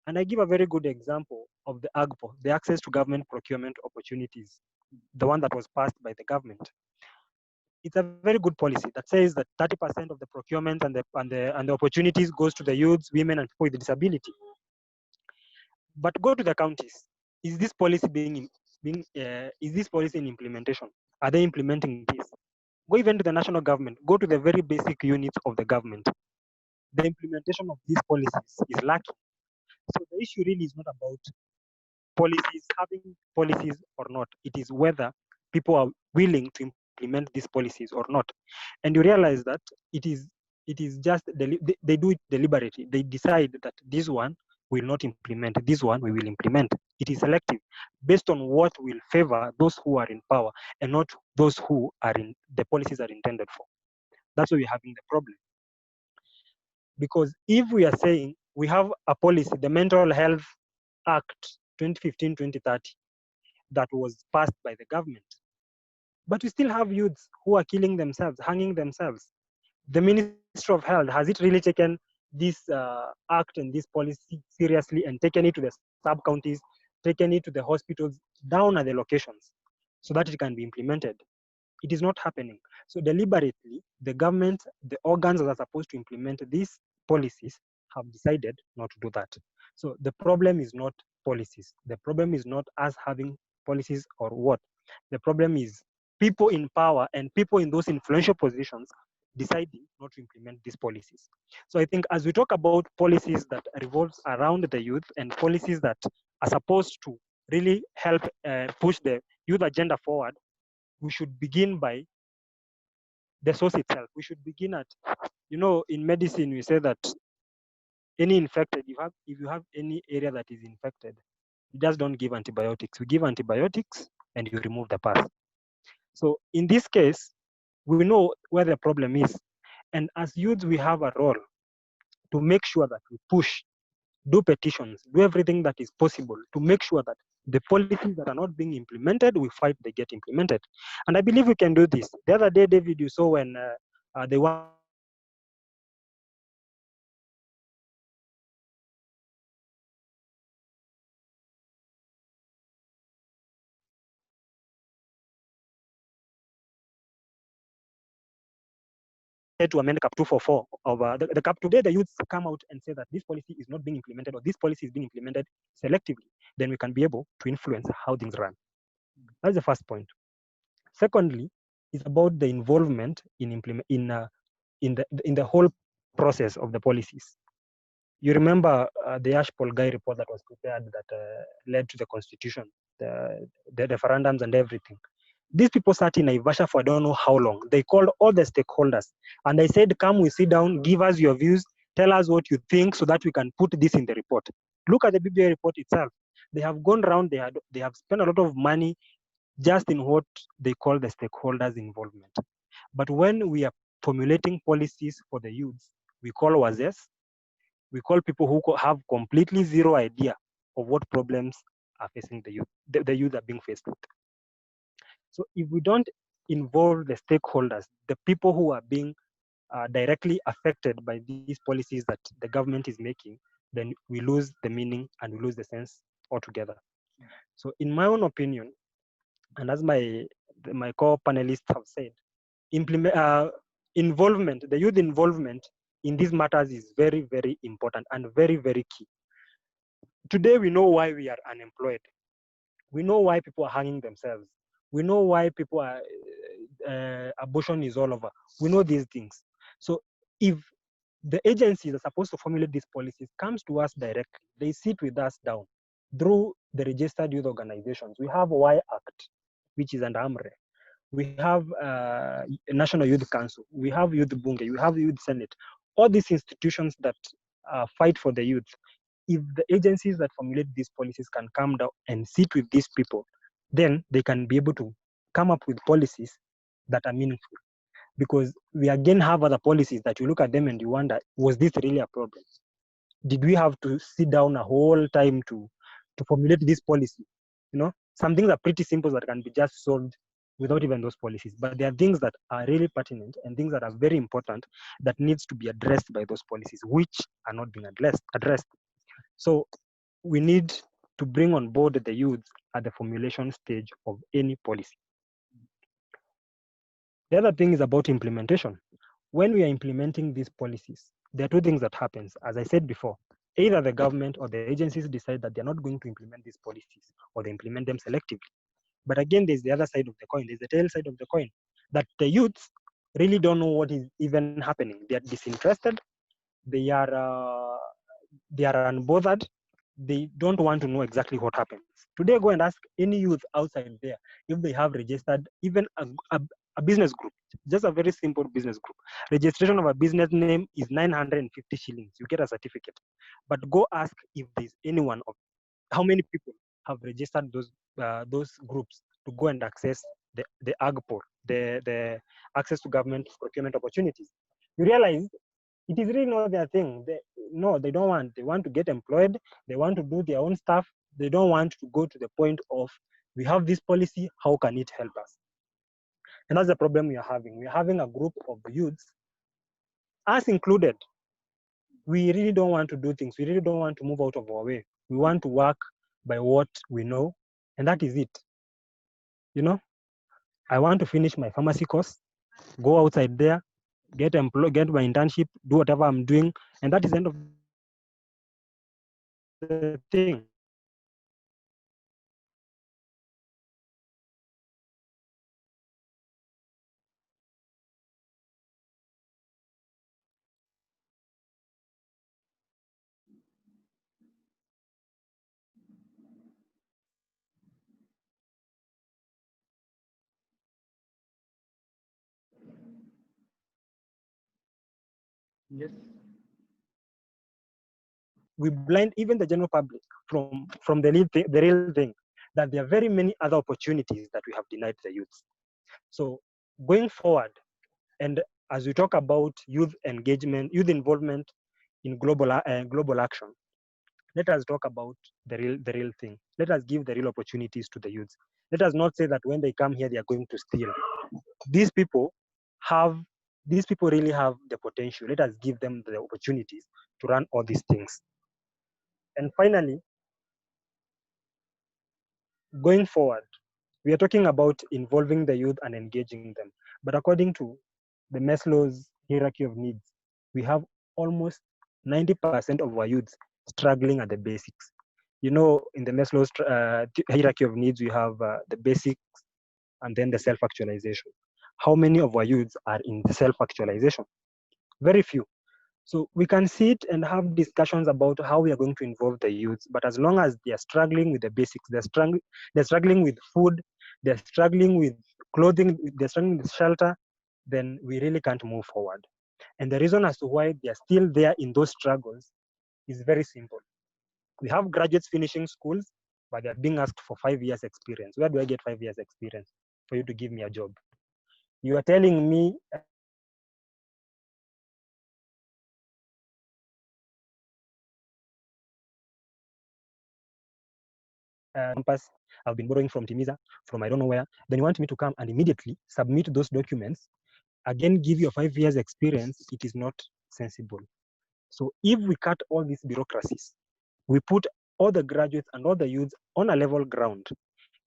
And I give a very good example of the AGPO, the Access to Government Procurement Opportunities, the one that was passed by the government. It's a very good policy that says that 30% of the procurement and the opportunities goes to the youths, women, and people with disability. But go to the counties. Is this policy is this policy in implementation? Are they implementing this? Go even to the national government. Go to the very basic units of the government. The implementation of these policies is lacking. So the issue really is not about policies, having policies or not. It is whether people are willing to implement these policies or not. And you realize that it is just, they do it deliberately. They decide that this one will not implement, this one we will implement. It is selective based on what will favor those who are in power and not those who are in the policies are intended for. That's why we're having the problem. Because if we are saying we have a policy, the Mental Health Act 2015-2030, that was passed by the government, but we still have youths who are killing themselves, hanging themselves. The Ministry of Health, has it really taken this act and this policy seriously and taken it to the sub-counties, taken it to the hospitals down at the locations so that it can be implemented. It is not happening. So deliberately, the government, the organs that are supposed to implement these policies have decided not to do that. So the problem is not policies. The problem is not us having policies or what. The problem is people in power and people in those influential positions deciding not to implement these policies. So I think as we talk about policies that revolves around the youth and policies that are supposed to really help push the youth agenda forward, we should begin by the source itself. We should begin at, in medicine, we say that any infected, if you have any area that is infected, you just don't give antibiotics. We give antibiotics and you remove the pus. So in this case, we know where the problem is. And as youths, we have a role to make sure that we push, do petitions, do everything that is possible to make sure that the policies that are not being implemented, we fight they get implemented. And I believe we can do this. The other day, David, you saw when they wanted to amend Cap 244 of the Cap. Today, the youths come out and say that this policy is not being implemented or this policy is being implemented selectively, then we can be able to influence how things run. That's the first point. Secondly, is about the involvement in the whole process of the policies. You remember the Ashpol Guy report that was prepared that led to the constitution, the referendums and everything. These people sat in Naivasha for I don't know how long. They called all the stakeholders and they said, come, we sit down, give us your views, tell us what you think so that we can put this in the report. Look at the BBI report itself. They have gone around, they have spent a lot of money just in what they call the stakeholders' involvement. But when we are formulating policies for the youths, we call wazes, we call people who have completely zero idea of what problems are facing the youth, the youth are being faced with. So if we don't involve the stakeholders, the people who are being directly affected by these policies that the government is making, then we lose the meaning and we lose the sense altogether. So in my own opinion, and as my co-panelists have said, involvement, the youth involvement in these matters is very, very important and very, very key. Today, we know why we are unemployed. We know why people are hanging themselves. We know why people are, abortion is all over. We know these things. So if the agencies that are supposed to formulate these policies comes to us directly, they sit with us down through the registered youth organizations. We have Y Act, which is under AMRE. We have National Youth Council. We have Youth Bunge. We have Youth Senate. All these institutions that fight for the youth. If the agencies that formulate these policies can come down and sit with these people, then they can be able to come up with policies that are meaningful. Because we again have other policies that you look at them and you wonder, was this really a problem? Did we have to sit down a whole time to formulate this policy? Some things are pretty simple that can be just solved without even those policies. But there are things that are really pertinent and things that are very important that needs to be addressed by those policies, which are not being addressed. So we need to bring on board the youth at the formulation stage of any policy. The other thing is about implementation. When we are implementing these policies, there are two things that happens. As I said before, either the government or the agencies decide that they're not going to implement these policies or they implement them selectively. But again, there's the other side of the coin. There's the tail side of the coin that the youths really don't know what is even happening. They are disinterested. They are unbothered. They don't want to know exactly what happens. Today, go and ask any youth outside there if they have registered even a business group, just a very simple business group. Registration of a business name is 950 shillings. You get a certificate. But go ask if there's anyone of how many people have registered those groups to go and access the AGPOR, the access to government procurement opportunities. You realize it is really not their thing. They don't want. They want to get employed. They want to do their own stuff. They don't want to go to the point of, we have this policy, how can it help us? And that's the problem we are having. We are having a group of youths, us included, we really don't want to do things. We really don't want to move out of our way. We want to work by what we know, and that is it. You know, I want to finish my pharmacy course, go outside there, get employed, get my internship, do whatever I'm doing, and that is the end of the thing. Yes. We blind even the general public from the real thing, that there are very many other opportunities that we have denied the youth. So going forward, and as we talk about youth engagement, youth involvement in global action, let us talk about the real thing. Let us give the real opportunities to the youth. Let us not say that when they come here they are going to steal. These people really have the potential. Let us give them the opportunities to run all these things. And finally, going forward, we are talking about involving the youth and engaging them. But according to the Maslow's hierarchy of needs, we have almost 90% of our youths struggling at the basics. You know, in the Maslow's hierarchy of needs, we have the basics and then the self-actualization. How many of our youths are in the self-actualization? Very few. So we can sit and have discussions about how we are going to involve the youth, but as long as they are struggling with the basics, they're struggling with food, they're struggling with clothing, they're struggling with shelter, then we really can't move forward. And the reason as to why they are still there in those struggles is very simple. We have graduates finishing schools, but they're being asked for 5 years experience. Where do I get 5 years experience for you to give me a job? You are telling me campus, I've been borrowing from Timiza, from I don't know where, then you want me to come and immediately submit those documents, again give you a 5 years experience, it is not sensible. So if we cut all these bureaucracies, we put all the graduates and all the youths on a level ground,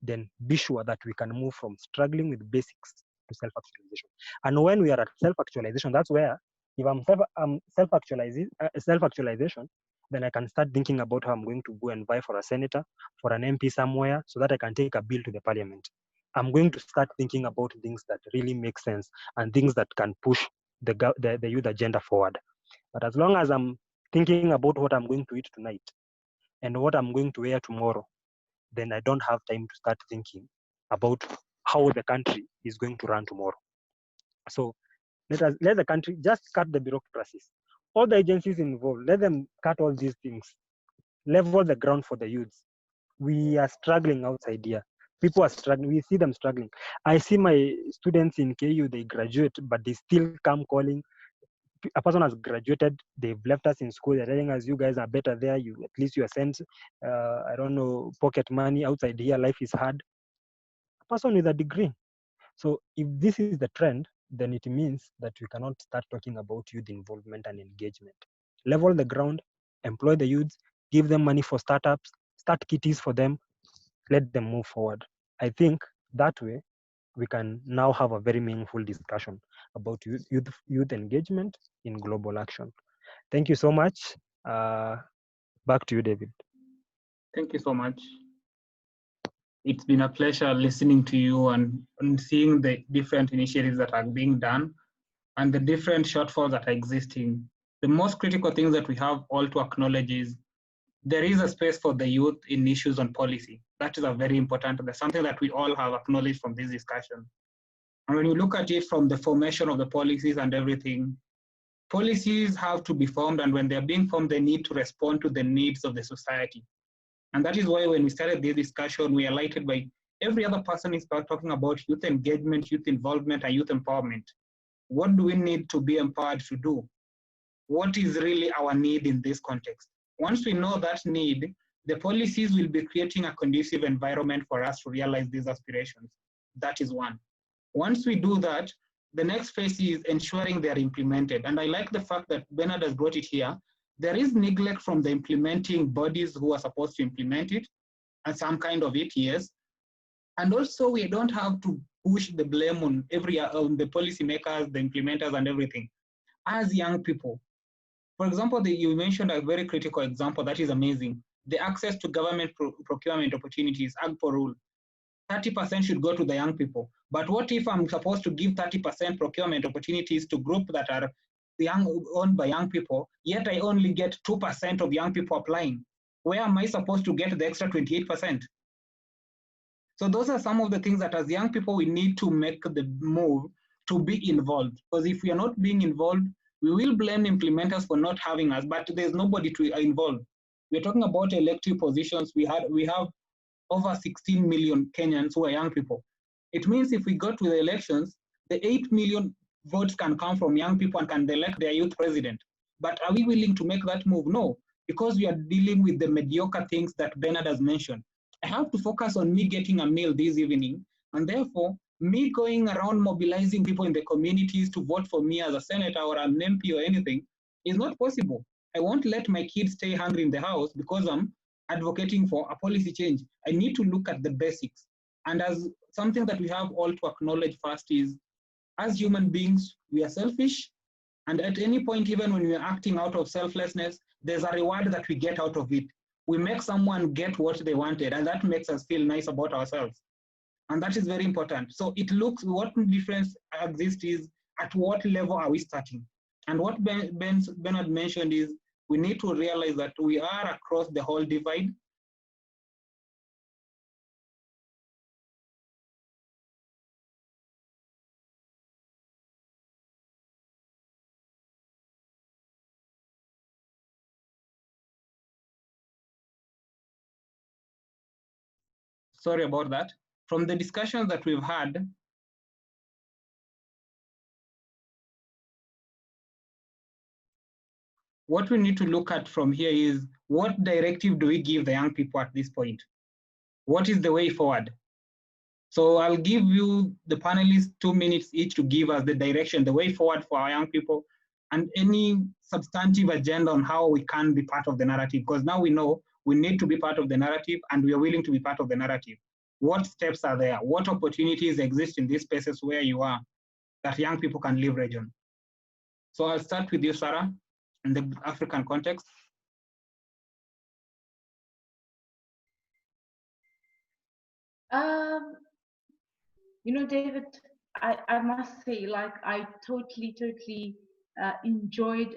then be sure that we can move from struggling with basics to self-actualization. And when we are at self-actualization, that's where if I'm self-actualization, then I can start thinking about how I'm going to go and vie for a senator, for an MP somewhere, so that I can take a bill to the parliament. I'm going to start thinking about things that really make sense and things that can push the youth agenda forward. But as long as I'm thinking about what I'm going to eat tonight and what I'm going to wear tomorrow, then I don't have time to start thinking about how the country is going to run tomorrow. So let the country just cut the bureaucracies. All the agencies involved, let them cut all these things. Level the ground for the youths. We are struggling outside here. People are struggling. We see them struggling. I see my students in KU, they graduate, but they still come calling. A person has graduated, they've left us in school, they're telling us, you guys are better there, you at least you are sent, I don't know, pocket money. Outside here, life is hard. A person with a degree. So if this is the trend, then it means that we cannot start talking about youth involvement and engagement. Level the ground, employ the youths, give them money for startups, start kitties for them, let them move forward. I think that way we can now have a very meaningful discussion about youth engagement in global action. Thank you so much. Back to you, David. Thank you so much. It's been a pleasure listening to you and seeing the different initiatives that are being done and the different shortfalls that are existing. The most critical thing that we have all to acknowledge is there is a space for the youth in issues on policy. That is a very important, that's something that we all have acknowledged from this discussion. And when you look at it from the formation of the policies and everything, policies have to be formed, and when they're being formed, they need to respond to the needs of the society. And that is why when we started this discussion, we are lighted by every other person is talking about youth engagement, youth involvement, and youth empowerment. What do we need to be empowered to do? What is really our need in this context? Once we know that need, the policies will be creating a conducive environment for us to realize these aspirations. That is one. Once we do that, the next phase is ensuring they are implemented. And I like the fact that Benard has brought it here, there is neglect from the implementing bodies who are supposed to implement it, and some kind of it, yes. And also we don't have to push the blame on on the policymakers, the implementers and everything. As young people, for example, you mentioned a very critical example that is amazing. The access to government procurement opportunities, AGPO rule. 30% should go to the young people. But what if I'm supposed to give 30% procurement opportunities to groups that are owned by young people, yet I only get 2% of young people applying? Where am I supposed to get the extra 28%? So those are some of the things that as young people, we need to make the move to be involved. Because if we are not being involved, we will blame implementers for not having us, but there's nobody to involve. We're talking about elective positions. We have over 16 million Kenyans who are young people. It means if we go to the elections, the 8 million votes can come from young people and can elect their youth president. But are we willing to make that move? No, because we are dealing with the mediocre things that Benard has mentioned. I have to focus on me getting a meal this evening, and therefore me going around mobilizing people in the communities to vote for me as a senator or an MP or anything is not possible. I won't let my kids stay hungry in the house because I'm advocating for a policy change. I need to look at the basics. And as something that we have all to acknowledge first is, as human beings, we are selfish. And at any point, even when we are acting out of selflessness, there's a reward that we get out of it. We make someone get what they wanted, and that makes us feel nice about ourselves. And that is very important. So it looks, what difference exists is at what level are we starting? And what Benard mentioned is we need to realize that we are across the whole divide. Sorry about that. From the discussions that we've had, what we need to look at from here is what directive do we give the young people at this point? What is the way forward? So I'll give you, the panelists, 2 minutes each to give us the direction, the way forward for our young people, and any substantive agenda on how we can be part of the narrative, because now we know we need to be part of the narrative and we are willing to be part of the narrative. What steps are there? What opportunities exist in these spaces where you are that young people can leverage on? So I'll start with you, Sarah, in the African context. You know, David, I must say, like, I totally enjoyed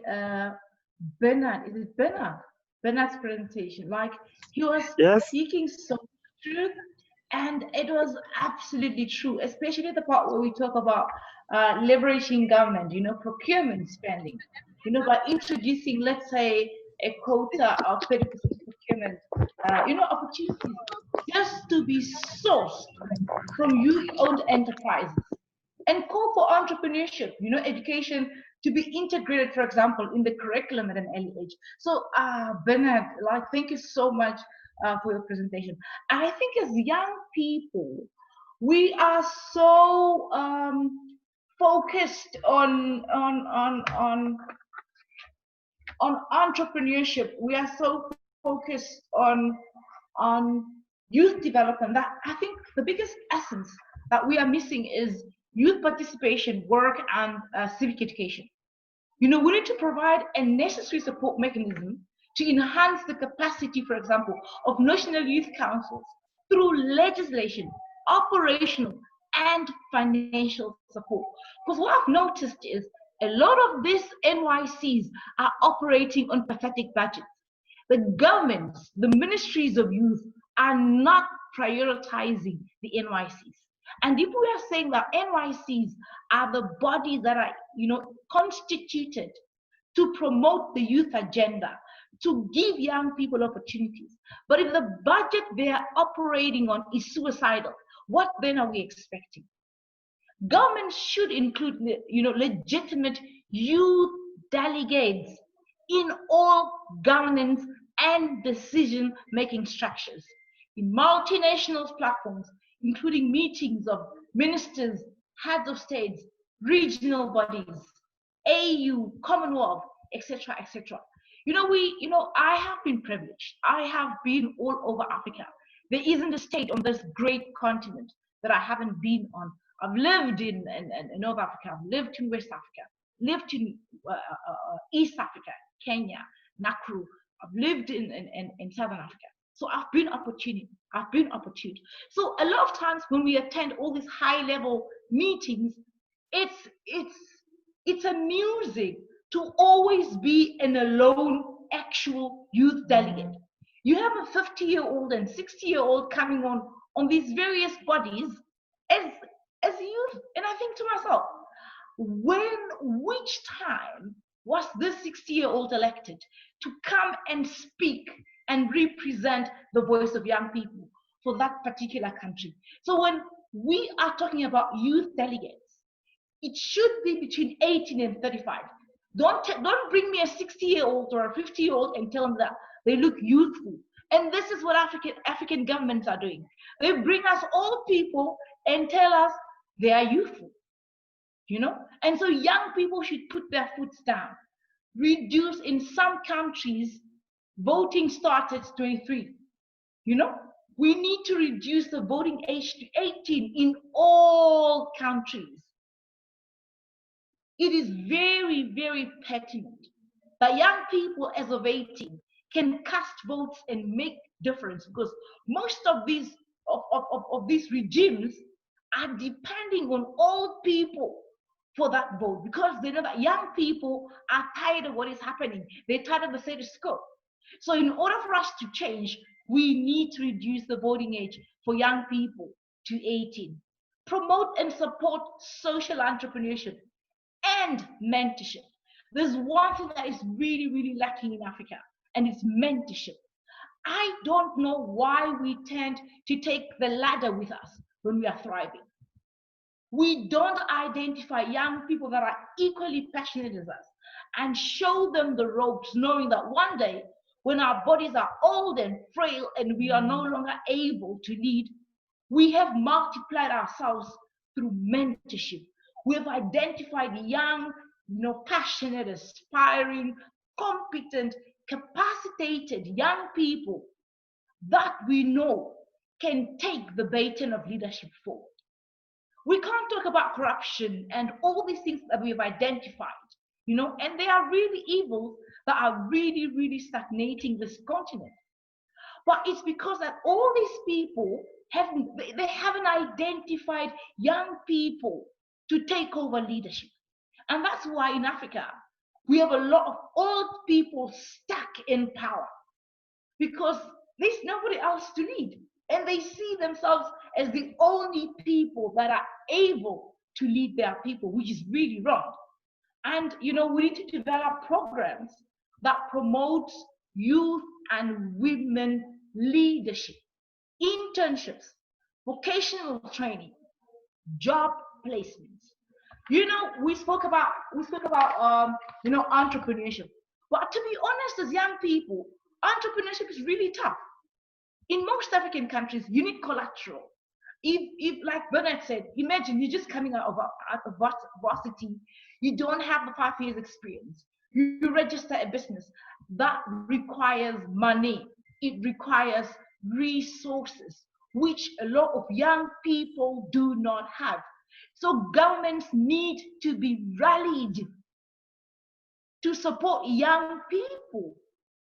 Benard. Is it Benard? Benard's presentation. Like, he was speaking so truth, and it was absolutely true, especially the part where we talk about leveraging government, you know, procurement spending, you know, by introducing, let's say, a quota of 30% procurement, you know, opportunities just to be sourced from youth-owned enterprises, and call for entrepreneurship, you know, education to be integrated, for example, in the curriculum at an early age. So, Benard, like, thank you so much for your presentation. I think as young people, we are so focused on entrepreneurship. We are so focused on youth development that I think the biggest essence that we are missing is youth participation, work, and civic education. You know, we need to provide a necessary support mechanism to enhance the capacity, for example, of national youth councils through legislation, operational, and financial support. Because what I've noticed is a lot of these NYCs are operating on pathetic budgets. The governments, the ministries of youth are not prioritizing the NYCs. And if we are saying that NYCs are the bodies that are, you know, constituted to promote the youth agenda, to give young people opportunities, but if the budget they are operating on is suicidal, what then are we expecting? Government should include, you know, legitimate youth delegates in all governance and decision-making structures, in multinational platforms, including meetings of ministers, heads of states, regional bodies, AU, Commonwealth, etc., etc. I have been privileged. I have been all over Africa. There isn't a state on this great continent that I haven't been on. I've lived in North Africa, I've lived in West Africa, lived in East Africa, Kenya, Nakuru. I've lived in Southern Africa. So I've been opportune. So a lot of times when we attend all these high-level meetings, it's amusing to always be an alone actual youth delegate. You have a 50-year-old and 60-year-old coming on these various bodies as youth, and I think to myself, which time was this 60-year-old elected to come and speak and represent the voice of young people for that particular country? So when we are talking about youth delegates, it should be between 18 and 35. Don't bring me a 60-year-old or a 50-year-old and tell them that they look youthful. And this is what African governments are doing. They bring us old people and tell us they are youthful, And so young people should put their foot down. Reduce, in some countries, voting starts at 23. We need to reduce the voting age to 18 in all countries. It is very, very pertinent that young people as of 18 can cast votes and make difference, because most of these regimes are depending on old people for that vote, because they know that young people are tired of what is happening. They're tired of the status quo. So in order for us to change, we need to reduce the voting age for young people to 18. Promote and support social entrepreneurship and mentorship. There's one thing that is really, really lacking in Africa, and it's mentorship. I don't know why we tend to take the ladder with us when we are thriving. We don't identify young people that are equally passionate as us and show them the ropes, knowing that one day when our bodies are old and frail and we are no longer able to lead, we have multiplied ourselves through mentorship. We have identified young, passionate, aspiring, competent, capacitated young people that we know can take the baton of leadership forward. We can't talk about corruption and all these things that we have identified, and they are really evils that are really, really stagnating this continent. But it's because that all these people haven't identified young people to take over leadership. And that's why in Africa, we have a lot of old people stuck in power because there's nobody else to lead. And they see themselves as the only people that are able to lead their people, which is really wrong. And, we need to develop programs that promote youth and women leadership, internships, vocational training, job placements. We spoke about entrepreneurship. But to be honest, as young people, entrepreneurship is really tough. In most African countries, you need collateral. If like Benard said, imagine you're just coming out of varsity, you don't have the 5 years experience. You register a business. That requires money. It requires resources, which a lot of young people do not have. So governments need to be rallied to support young people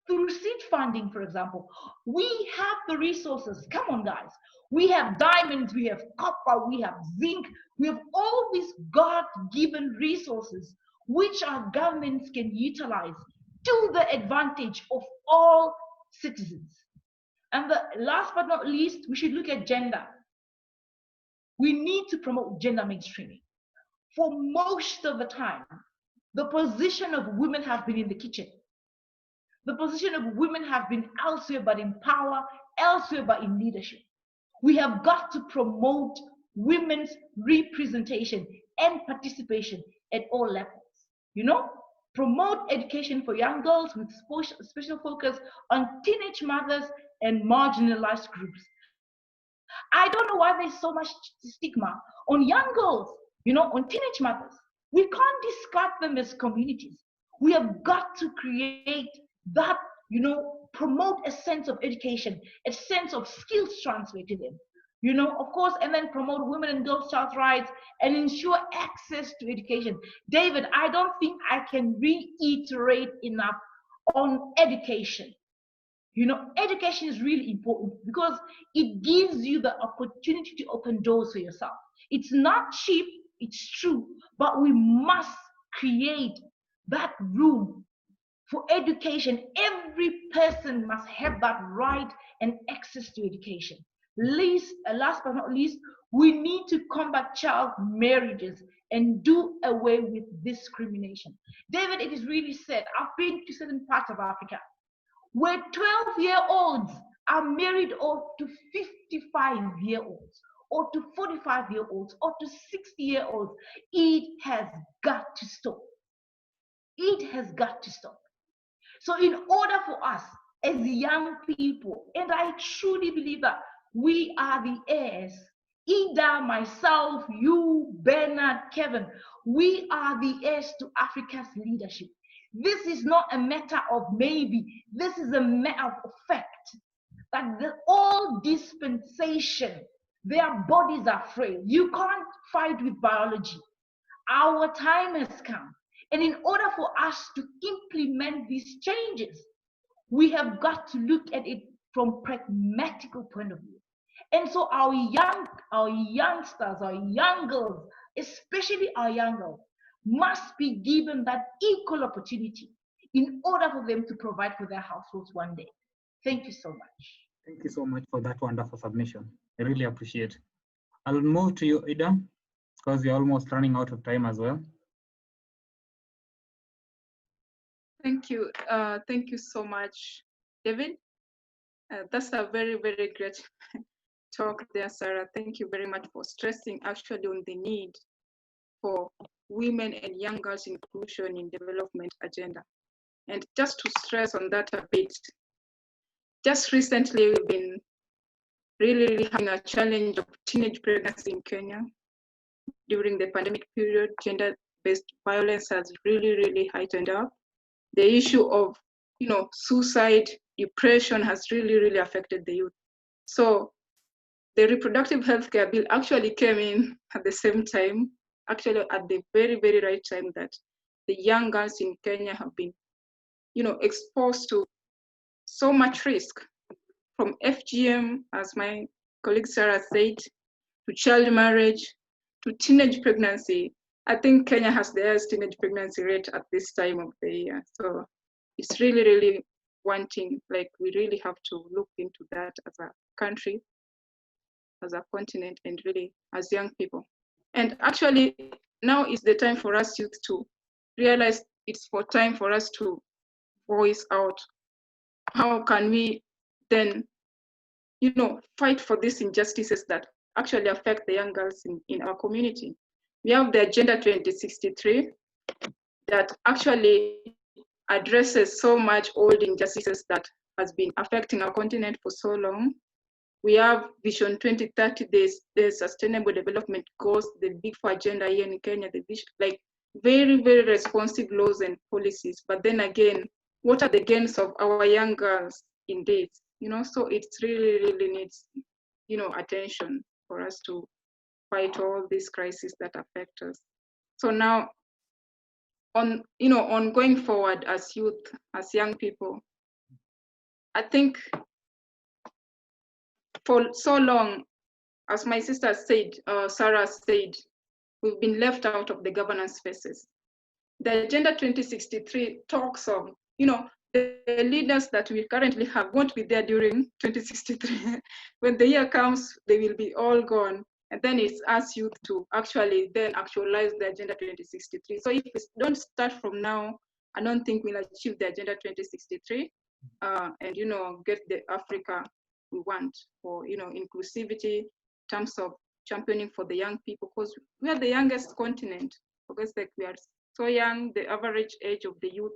through seed funding, for example. We have the resources. Come on, guys. We have diamonds, we have copper, we have zinc, we have all these God-given resources which our governments can utilize to the advantage of all citizens. And the last but not least, we should look at gender. We need to promote gender mainstreaming. For most of the time, the position of women has been in the kitchen. The position of women have been elsewhere but in power, elsewhere but in leadership. We have got to promote women's representation and participation at all levels. Promote education for young girls with special focus on teenage mothers and marginalized groups. I don't know why there's so much stigma on young girls, on teenage mothers. We can't discard them as communities. We have got to create that, you know, promote a sense of education, a sense of skills transfer to them, you know, of course, and then promote women and girls' child rights and ensure access to education. David, I don't think I can reiterate enough on education. You know, education is really important because it gives you the opportunity to open doors for yourself. It's not cheap, it's true, but we must create that room for education. Every person must have that right and access to education. Last but not least, we need to combat child marriages and do away with discrimination. David, it is really sad. I've been to certain parts of Africa where 12-year-olds are married off to 55-year-olds or to 45-year-olds or to 60-year-olds. It has got to stop. It has got to stop. So in order for us as young people, and I truly believe that we are the heirs, Idah, myself, you, Benard, Kevin, we are the heirs to Africa's leadership. This is not a matter of maybe, this is a matter of fact, that all dispensation, their bodies are frail. You can't fight with biology. Our time has come. And in order for us to implement these changes, we have got to look at it from a pragmatical point of view. And so our youngsters, our young girls, especially our young girls, must be given that equal opportunity in order for them to provide for their households one day. Thank you so much. Thank you so much for that wonderful submission. I really appreciate it. I'll move to you, Idah, because you're almost running out of time as well. Thank you. Thank you so much, David. That's a very, very great talk there, Sarah. Thank you very much for stressing actually on the need for women and young girls inclusion in development agenda. And just to stress on that a bit, just recently we've been really having a challenge of teenage pregnancy in Kenya. During the pandemic period, gender-based violence has really heightened up. The issue of, you know, suicide, depression has really affected the youth. So the reproductive health care bill actually came in at the same time, actually at the very right time that the young girls in Kenya have been, you know, exposed to so much risk, from FGM, as my colleague Sarah said, to child marriage, to teenage pregnancy. I think Kenya has the highest teenage pregnancy rate at this time of the year. So it's really wanting, like, we really have to look into that as a country, as a continent, and really as young people. And actually, now is the time for us youth to realize it's time for us to voice out. How can we then, you know, fight for these injustices that actually affect the young girls in our community? We have the Agenda 2063 that actually addresses so much old injustices that has been affecting our continent for so long. We have Vision 2030, the Sustainable Development Goals, the Big Four agenda here in Kenya, the vision, like very responsive laws and policies. But then again, what are the gains of our young girls in this? You know, so it really needs, you know, attention for us to fight all these crises that affect us. So now, on going forward as youth, as young people, I think for so long, as my sister said, Sarah said, we've been left out of the governance spaces. The Agenda 2063 talks of, you know, the leaders that we currently have won't be there during 2063. When the year comes, they will be all gone. And then it's us youth to actually then actualize the Agenda 2063. So if we don't start from now, I don't think we'll achieve the Agenda 2063 and, you know, get the Africa we want for, you know, inclusivity in terms of championing for the young people, because we are the youngest continent. Because like we are so young, the average age of the youth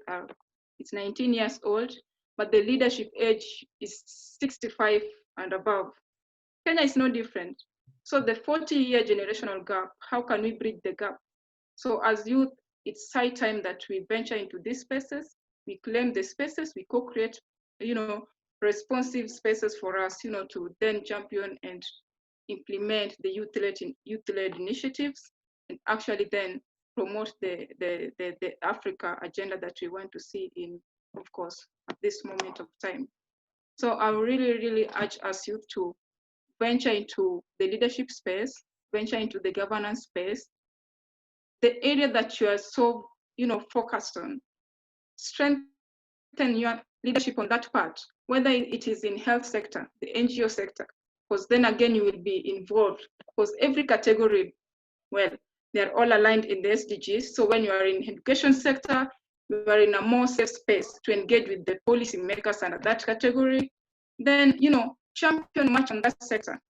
it's 19 years old, but the leadership age is 65 and above. Kenya is no different. So the 40-year generational gap, how can we bridge the gap? So as youth, it's high time that we venture into these spaces. we claim the spaces, we co-create, responsive spaces for us, to then champion and implement the youth-led initiatives, and actually then promote the Africa agenda that we want to see in, of course, at this moment of time. So I really, really urge us youth to venture into the leadership space, venture into the governance space, the area that you are so, focused on. Strengthen your leadership on that part, whether it is in health sector, the NGO sector, because then again you will be involved, because every category, well, they're all aligned in the SDGs. So when you are in education sector, you are in a more safe space to engage with the policy makers under that category. Then, champion much on that sector.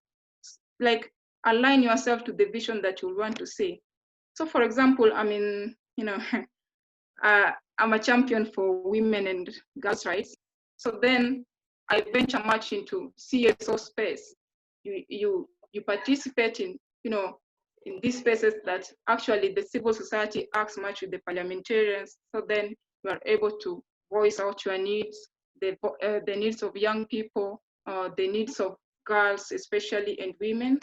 Like, align yourself to the vision that you want to see. So for example, I mean, I'm a champion for women and girls' rights. So then I venture much into CSO space. You participate in, in these spaces that actually the civil society acts much with the parliamentarians. So then you are able to voice out your needs, the needs of young people, the needs of girls, especially, and women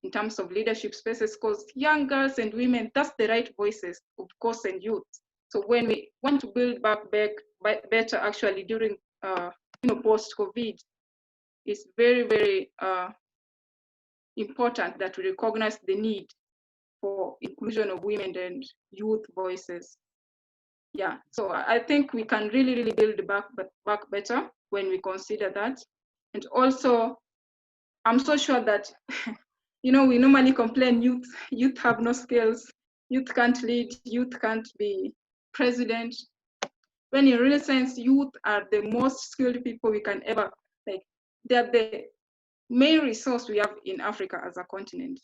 in terms of leadership spaces, because young girls and women, that's the right voices, of course, and youth. So when we want to build back better, actually during post-COVID, it's very, very important that we recognize the need for inclusion of women and youth voices. Yeah, so I think we can really, really build back better when we consider that. And also, I'm so sure that, we normally complain youth have no skills, youth can't lead, youth can't be president. When in real sense, youth are the most skilled people we can ever, they're the main resource we have in Africa as a continent.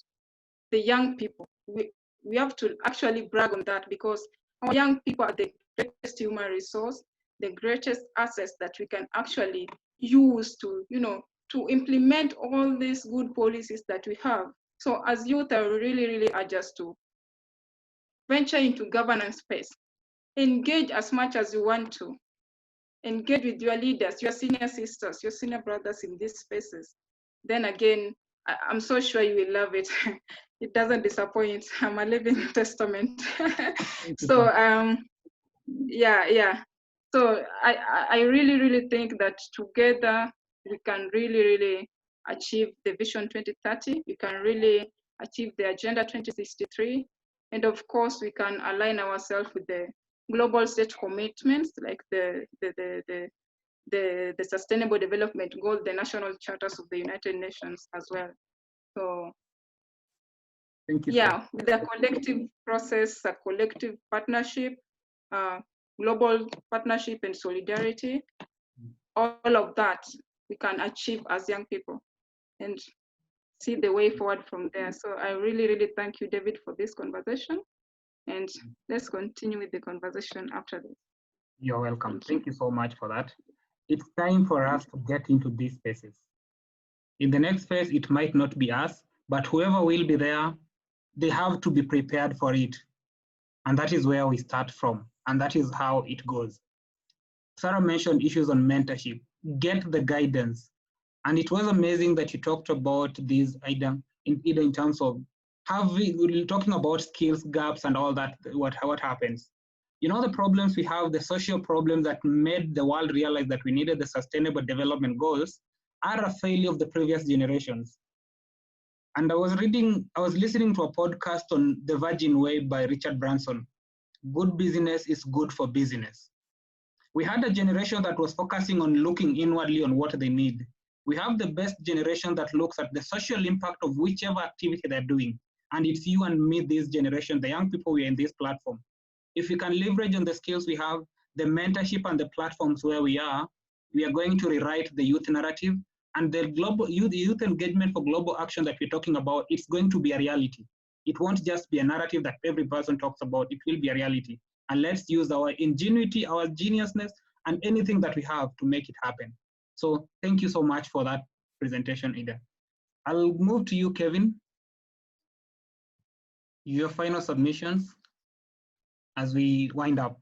The young people, we have to actually brag on that, because our young people are the greatest human resource, the greatest assets that we can actually use to, to implement all these good policies that we have. So as youth, I really, really urge us to venture into governance space. Engage as much as you want to. Engage with your leaders, your senior sisters, your senior brothers in these spaces. Then again, I'm so sure you will love it. It doesn't disappoint. I'm a living testament. So yeah. So I really, really think that together we can really, really achieve the Vision 2030. We can really achieve the Agenda 2063. And of course, we can align ourselves with the global state commitments, like the Sustainable Development Goals, the national charters of the United Nations as well. So thank you. Yeah, with a collective process, a collective partnership, global partnership and solidarity, all of that we can achieve as young people and see the way forward from there. So I really, really thank you, David, for this conversation. And let's continue with the conversation after this. You're welcome. Thank you so much for that. It's time for us to get into these spaces. In the next phase, it might not be us, but whoever will be there, they have to be prepared for it. And that is where we start from. And that is how it goes. Sarah mentioned issues on mentorship. Get the guidance. And it was amazing that you talked about these, Idah, in terms of talking about skills gaps and all that, what happens. The problems we have, the social problems that made the world realize that we needed the Sustainable Development Goals are a failure of the previous generations. And I was listening to a podcast on The Virgin Way by Richard Branson. Good business is good for business. We had a generation that was focusing on looking inwardly on what they need. We have the best generation that looks at the social impact of whichever activity they're doing. And it's you and me, this generation, the young people, we're in this platform. If we can leverage on the skills we have, the mentorship and the platforms where we are going to rewrite the youth narrative, and the global youth engagement for global action that we're talking about, it's going to be a reality. It won't just be a narrative that every person talks about, it will be a reality. And let's use our ingenuity, our geniusness, and anything that we have to make it happen. So thank you so much for that presentation, Idah. I'll move to you, Kevin. Your final submissions as we wind up.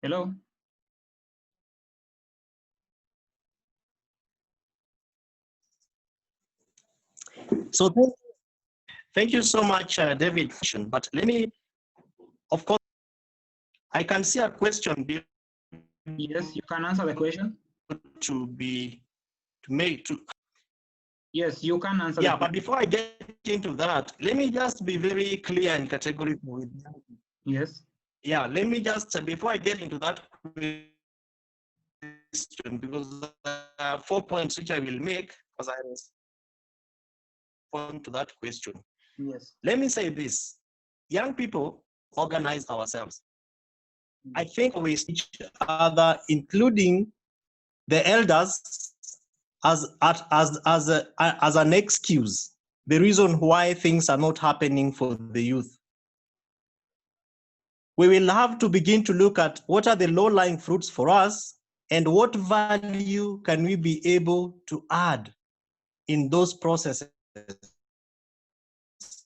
Hello? So thank you so much, David. But let me, of course, I can see a question. Yes, you can answer the question. Yes, you can answer. Yeah, but before I get into that, let me just be very clear and categorical with you. Yes. Yeah, let me just, before I get into that question, because there are 4 points which I will make as I respond to that question. Yes. Let me say this. Young people organize ourselves. I think we see each other, including the elders, as an excuse, the reason why things are not happening for the youth. We will have to begin to look at what are the low-lying fruits for us and what value can we be able to add in those processes.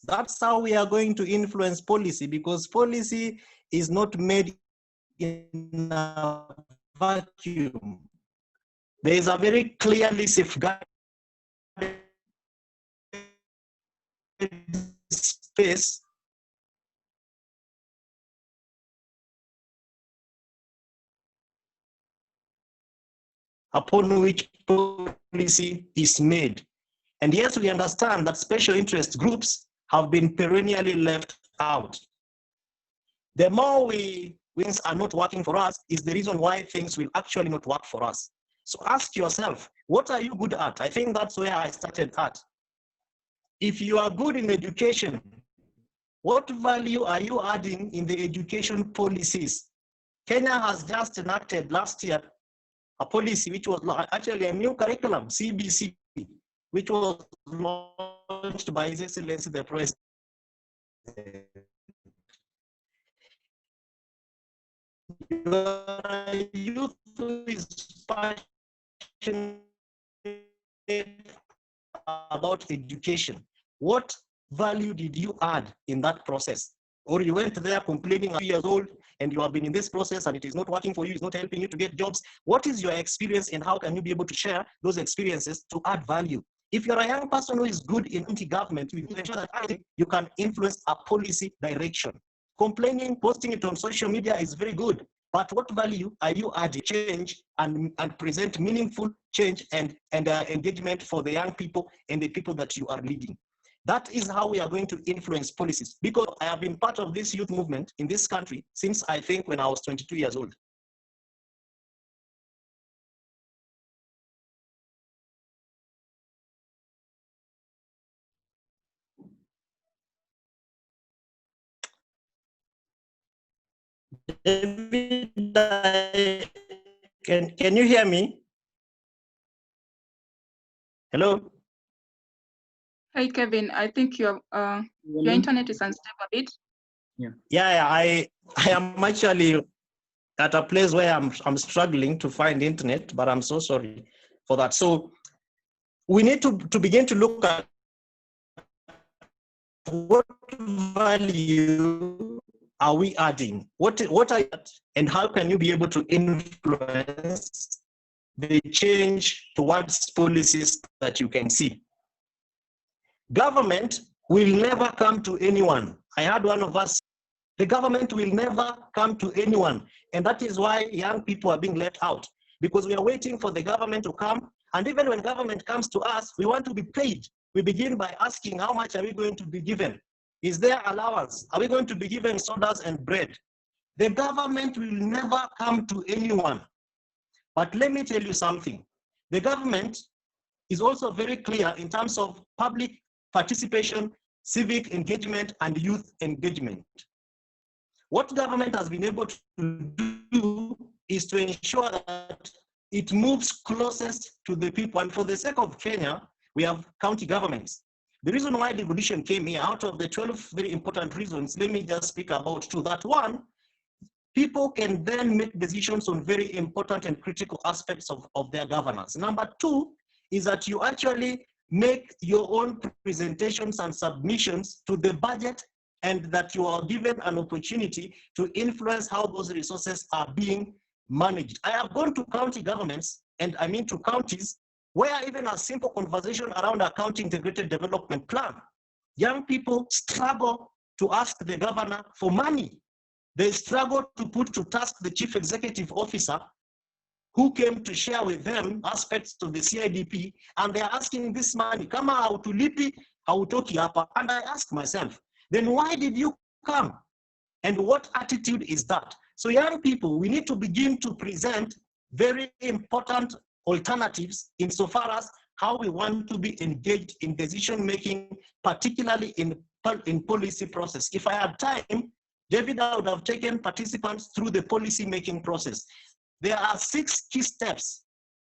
That's how we are going to influence policy, because policy is not made in a vacuum. There is a very clearly safeguarded space upon which policy is made. And yes, we understand that special interest groups have been perennially left out. The more things are not working for us is the reason why things will actually not work for us. So ask yourself, what are you good at? I think that's where I started at. If you are good in education, what value are you adding in the education policies? Kenya has just enacted last year a policy which was actually a new curriculum, CBC, which was launched by His Excellency the President. Your youth is passionate about education. What value did you add in that process? Or you went there complaining at 2 years old and you have been in this process and it is not working for you, it's not helping you to get jobs. What is your experience and how can you be able to share those experiences to add value? If you're a young person who is good in anti-government, you will ensure that you can influence a policy direction. Complaining, posting it on social media is very good, but what value are you adding? Change and present meaningful change and engagement for the young people and the people that you are leading. That is how we are going to influence policies, because I have been part of this youth movement in this country since I think when I was 22 years old. Can you hear me? Hello? Hi, Kevin. I think your internet is unstable a bit. Yeah, I am actually at a place where I'm struggling to find internet, but I'm so sorry for that. So we need to begin to look at what value are we adding? What are you, and how can you be able to influence the change towards policies that you can see? Government will never come to anyone. I heard one of us, the government will never come to anyone. And that is why young people are being left out, because we are waiting for the government to come. And even when government comes to us, we want to be paid. We begin by asking, how much are we going to be given? Is there allowance? Are we going to be given sodas and bread? The government will never come to anyone. But let me tell you something. The government is also very clear in terms of public participation, civic engagement, and youth engagement. What government has been able to do is to ensure that it moves closest to the people. And for the sake of Kenya, we have county governments. The reason why devolution came here, out of the 12 very important reasons, let me just speak about two. That one, people can then make decisions on very important and critical aspects of their governance. Number two is that you actually make your own presentations and submissions to the budget and that you are given an opportunity to influence how those resources are being managed. I have gone to county governments, and I mean to counties, where even a simple conversation around a county integrated development plan, young people struggle to ask the governor for money. They struggle to put to task the chief executive officer who came to share with them aspects of the CIDP, and they're asking this money, kama hautulipi, hautoki hapa. And I ask myself, then why did you come? And what attitude is that? So young people, we need to begin to present very important alternatives insofar as how we want to be engaged in decision-making, particularly in policy process. If I had time, David, I would have taken participants through the policy-making process. There are 6 key steps.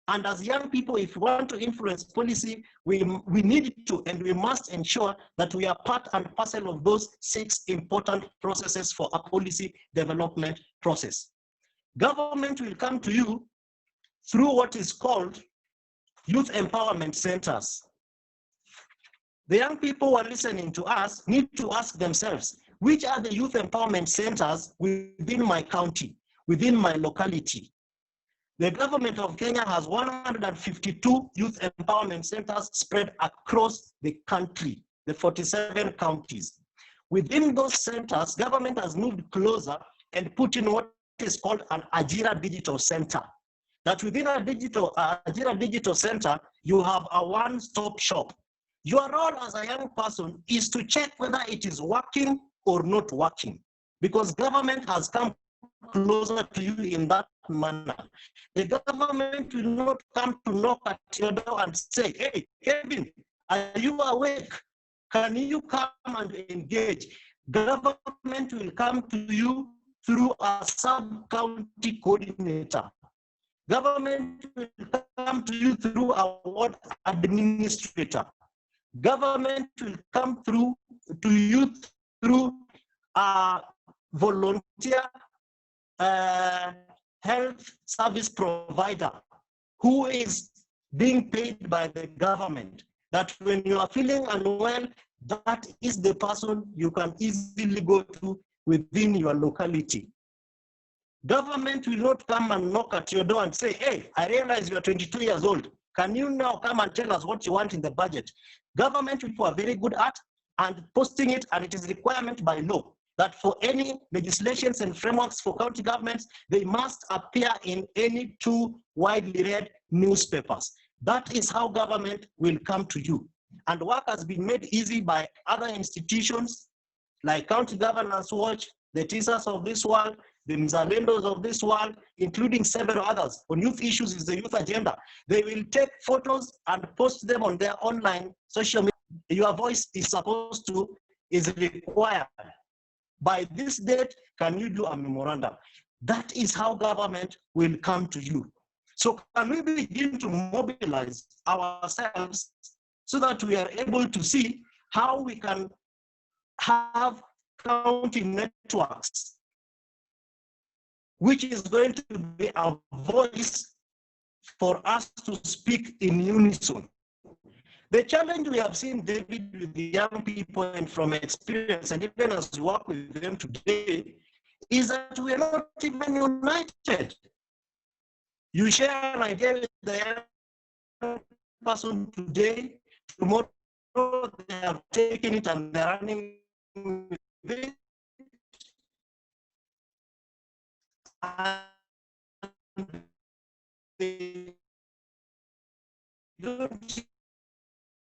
And as young people, if we want to influence policy, we need to and we must ensure that we are part and parcel of those 6 important processes for a policy development process. Government will come to you through what is called youth empowerment centers. The young people who are listening to us need to ask themselves, which are the youth empowerment centers within my county, within my locality? The government of Kenya has 152 youth empowerment centers spread across the country, the 47 counties. Within those centers, government has moved closer and put in what is called an Ajira Digital Center. That within a Ajira Digital Center, you have a one-stop shop. Your role as a young person is to check whether it is working or not working, because government has come closer to you in that manner. The government will not come to knock at your door and say, hey, Kevin, are you awake? Can you come and engage? Government will come to you through a sub-county coordinator. Government will come to you through a ward administrator. Government will come through to you through a volunteer health service provider who is being paid by the government. That when you are feeling unwell, that is the person you can easily go to within your locality. Government will not come and knock at your door and say, hey, I realize you are 22 years old. Can you now come and tell us what you want in the budget? Government people are very good at and posting it, and it is requirement by law that for any legislations and frameworks for county governments, they must appear in any 2 widely read newspapers. That is how government will come to you. And work has been made easy by other institutions like County Governance Watch, the TISAs of this world, the Mzalendos of this world, including several others. On youth issues is the youth agenda. They will take photos and post them on their online social media. Your voice is required. By this date, can you do a memorandum? That is how government will come to you. So can we begin to mobilize ourselves so that we are able to see how we can have county networks, which is going to be a voice for us to speak in unison. The challenge we have seen, David, with the young people and from experience, and even as we work with them today, is that we are not even united. You share an idea with the young person today, tomorrow they have taken it and they're running with it. And they don't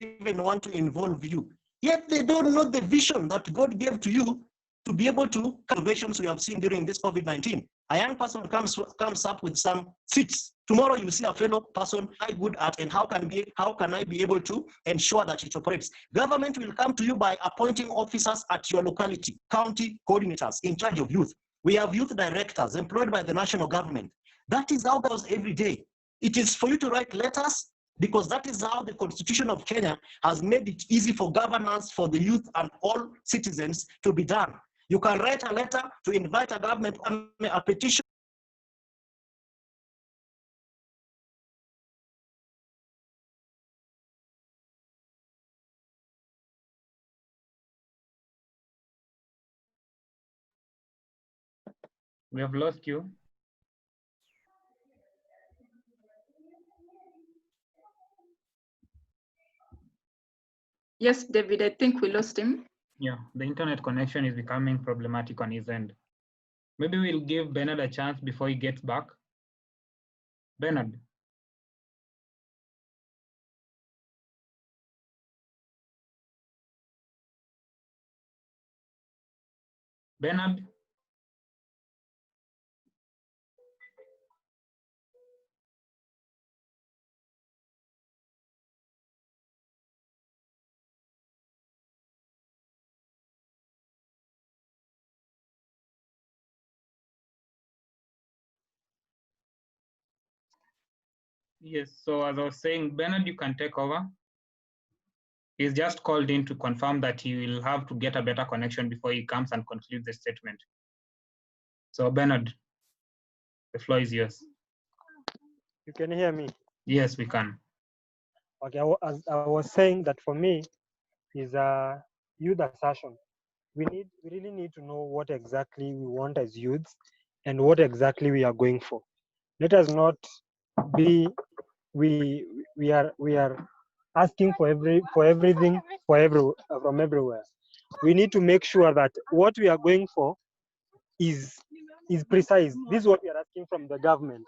even want to involve you. Yet they don't know the vision that God gave to you to be able to innovations we have seen during this COVID-19. A young person comes up with some seats. Tomorrow you see a fellow person I'm good at, and how can I be able to ensure that it operates? Government will come to you by appointing officers at your locality, county coordinators in charge of youth. We have youth directors employed by the national government. That is how it goes every day. It is for you to write letters, because that is how the Constitution of Kenya has made it easy for governance, for the youth and all citizens to be done. You can write a letter to invite a government, a petition We have lost you. Yes, David, I think we lost him. Yeah, the internet connection is becoming problematic on his end. Maybe we'll give Benard a chance before he gets back. Benard. Benard. Yes, so as I was saying, Benard, you can take over. He's just called in to confirm that he will have to get a better connection before he comes and concludes the statement. So Benard, the floor is yours. You can hear me? Yes, we can. Okay, as I was saying that for me is a youth assertion. We really need to know what exactly we want as youths and what exactly we are going for. Let us not be we are asking for everything from everywhere. We need to make sure that what we are going for is precise. This is what we are asking from the government.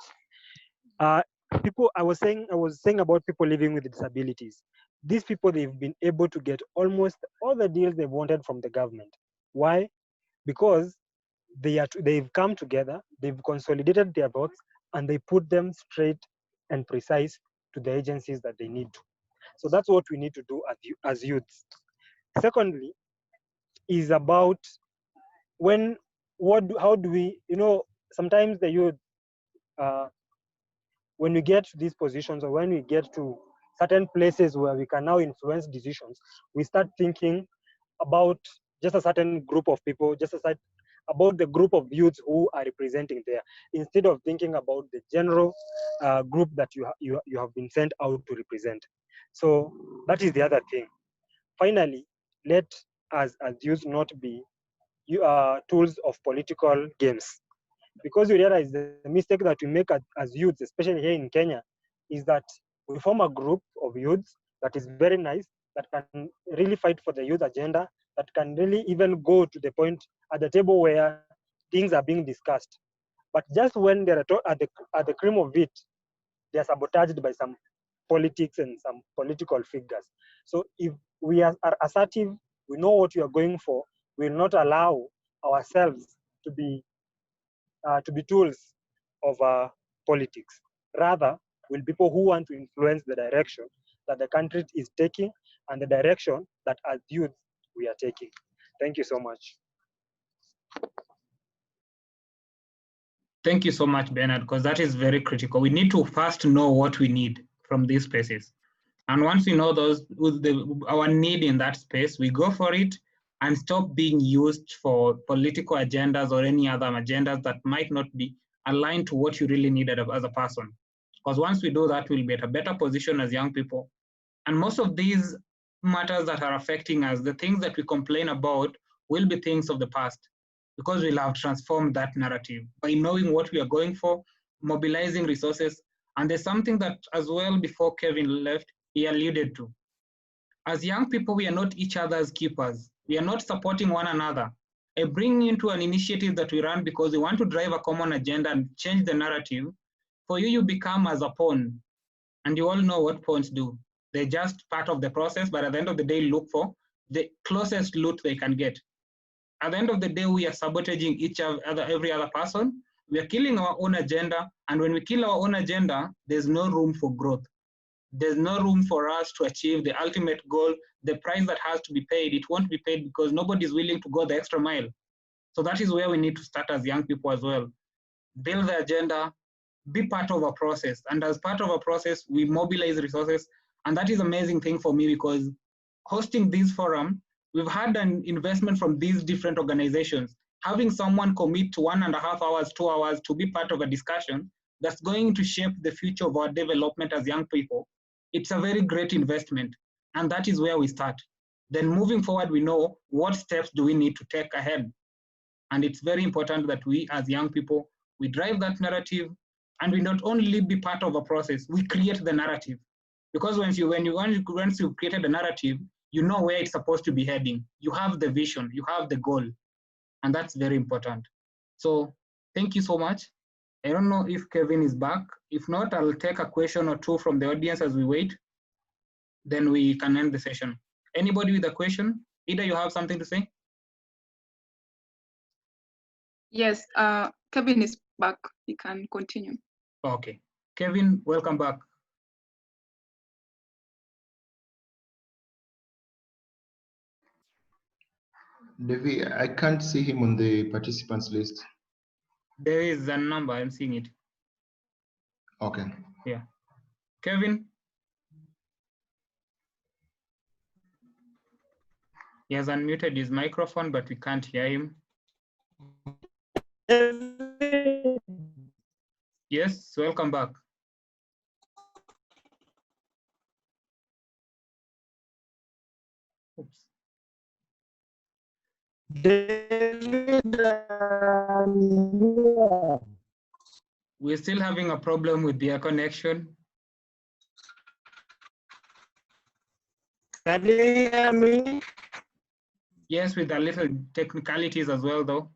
People, I was saying about people living with disabilities. These people, they've been able to get almost all the deals they wanted from the government. Why? Because they've come together, they've consolidated their votes, and they put them straight and precise to the agencies that they need to. So that's what we need to do as youths. Secondly, is about how do we, sometimes the youth, when we get to these positions or when we get to certain places where we can now influence decisions, we start thinking about just a certain group of people, about the group of youths who are representing there, instead of thinking about the general group that you have been sent out to represent. So that is the other thing. Finally, let us as youths not be tools of political games. Because you realize the mistake that we make as youths, especially here in Kenya, is that we form a group of youths that is very nice, that can really fight for the youth agenda, that can really even go to the point at the table where things are being discussed. But just when they're at the cream of it, they're sabotaged by some politics and some political figures. So if we are assertive, we know what we are going for, we will not allow ourselves to be tools of politics. Rather, will people who want to influence the direction that the country is taking and the direction that as youth we are taking. Thank you so much. Thank you so much, Benard, because that is very critical. We need to first know what we need from these spaces. And once we know our need in that space, we go for it and stop being used for political agendas or any other agendas that might not be aligned to what you really need as a person. Because once we do that, we'll be at a better position as young people. And most of these matters that are affecting us, the things that we complain about, will be things of the past, because we'll have transformed that narrative by knowing what we are going for, mobilizing resources. And there's something that as well, before Kevin left, he alluded to. As young people, we are not each other's keepers. We are not supporting one another. I bring into an initiative that we run because we want to drive a common agenda and change the narrative. For you, you become as a pawn. And you all know what pawns do. They're just part of the process, but at the end of the day, look for the closest loot they can get. At the end of the day, we are sabotaging every other person. We are killing our own agenda. And when we kill our own agenda, there's no room for growth. There's no room for us to achieve the ultimate goal, the price that has to be paid. It won't be paid because nobody's willing to go the extra mile. So that is where we need to start as young people as well. Build the agenda, be part of a process. And as part of a process, we mobilize resources. And that is an amazing thing for me, because hosting this forum, we've had an investment from these different organizations. Having someone commit to 1.5 hours, 2 hours to be part of a discussion that's going to shape the future of our development as young people, it's a very great investment. And that is where we start. Then moving forward, we know what steps do we need to take ahead. And it's very important that we as young people, we drive that narrative, and we not only be part of a process, we create the narrative. Because once you've created the narrative, you know where it's supposed to be heading. You have the vision, you have the goal, and that's very important. So thank you so much. I don't know if Kevin is back. If not, I'll take a question or two from the audience as we wait. Then we can end the session. Anybody with a question? Idah, you have something to say? Yes, Kevin is back. He can continue. Okay. Kevin, welcome back. Devi, I can't see him on the participants list. There is a number, I'm seeing it. Okay. Yeah. Kevin? He has unmuted his microphone, but we can't hear him. Yes, welcome back. Oops. We're still having a problem with their connection. Can you hear me? Yes, with a little technicalities as well, though.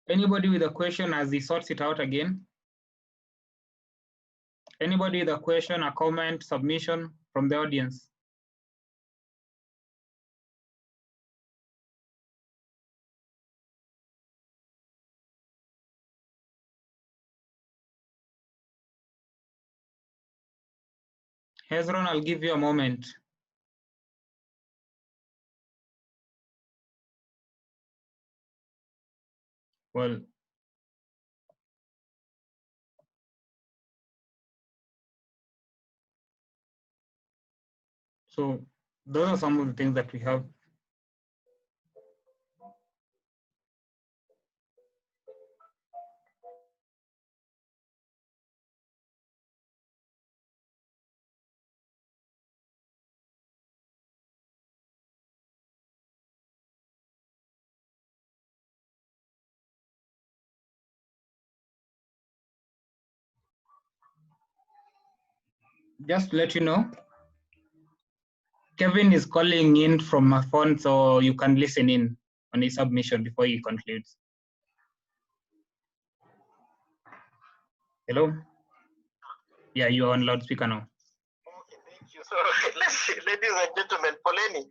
Anybody with a question as he sorts it out again? Anybody with a question, a comment, submission from the audience? Hezron, I'll give you a moment. Well, so those are some of the things that we have. Just to let you know, Kevin is calling in from a phone, so you can listen in on his submission before he concludes. Hello? Yeah, you are on loudspeaker now. Okay, thank you. So, ladies and gentlemen, Poleni,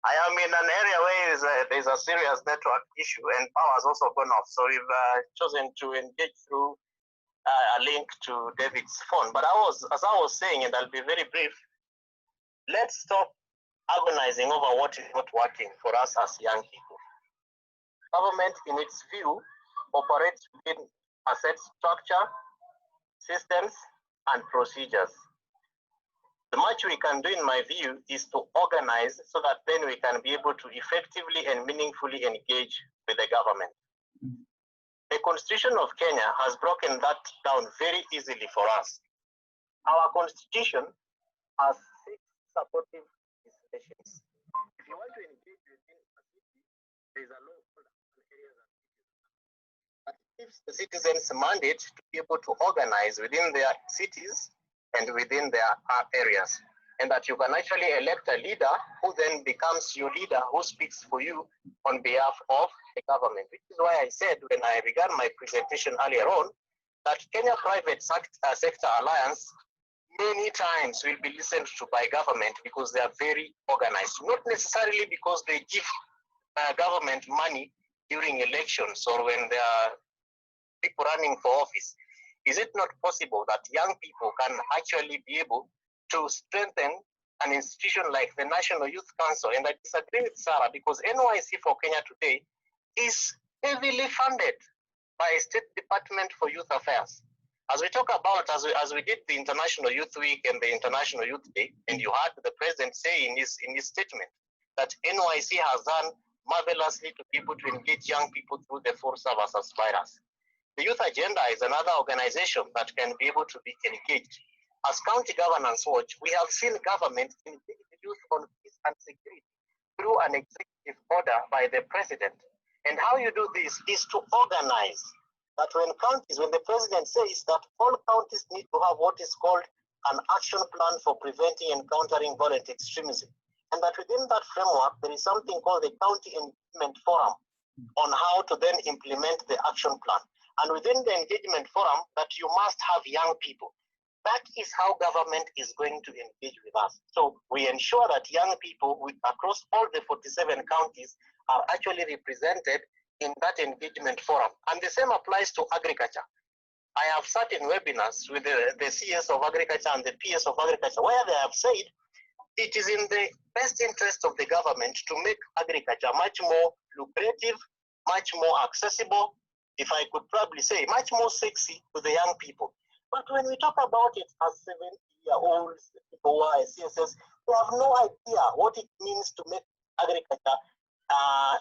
I am in an area where there's a serious network issue and power has also gone off. So we've chosen to engage through a link to David's phone. But as I was saying, and I'll be very brief, let's stop agonizing over what is not working for us as young people. Government, in its view, operates within a set structure, systems, and procedures. The much we can do, in my view, is to organize so that then we can be able to effectively and meaningfully engage with the government. The Constitution of Kenya has broken that down very easily for us. Our Constitution has 6 supportive legislations. If you want to engage within a city, there is a law called areas and cities that gives the citizens a mandate to be able to organize within their cities and within their areas, and that you can actually elect a leader who then becomes your leader who speaks for you on behalf of the government, which is why I said when I began my presentation earlier on that Kenya Private Sector Alliance many times will be listened to by government because they are very organized, not necessarily because they give government money during elections or when there are people running for office. Is it not possible that young people can actually be able to strengthen an institution like the National Youth Council? And I disagree with Sarah because NYC for Kenya today is heavily funded by State Department for Youth Affairs. As we talk about, as we did the International Youth Week and the International Youth Day, and you heard the president say in his statement that NYC has done marvelously to be able to engage young people through the full service aspirers. The Youth Agenda is another organization that can be able to be engaged. As County Governance Watch, we have seen government engage the youth on peace and security. through an executive order by the president. And how you do this is to organize that when the president says that all counties need to have what is called an action plan for preventing and countering violent extremism. And that within that framework, there is something called the County Engagement Forum on how to then implement the action plan. And within the engagement forum, that you must have young people. That is how government is going to engage with us. So we ensure that young people across all the 47 counties are actually represented in that engagement forum. And the same applies to agriculture. I have sat in webinars with the CS of agriculture and the PS of agriculture, where they have said it is in the best interest of the government to make agriculture much more lucrative, much more accessible, if I could probably say, much more sexy to the young people. But when we talk about it as 70-year-olds, people who are CSS, they have no idea what it means to make agriculture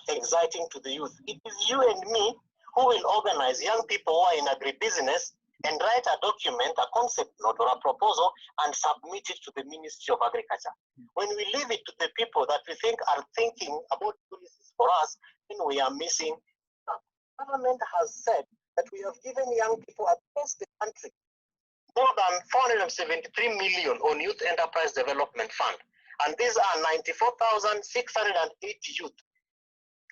exciting to the youth. It is you and me who will organize young people who are in agribusiness and write a document, a concept note or a proposal, and submit it to the Ministry of Agriculture. When we leave it to the people that we think are thinking about policies for us, then we are missing. Government has said that we have given young people across the country more than 473 million on Youth Enterprise Development Fund. And these are 94,680 youth.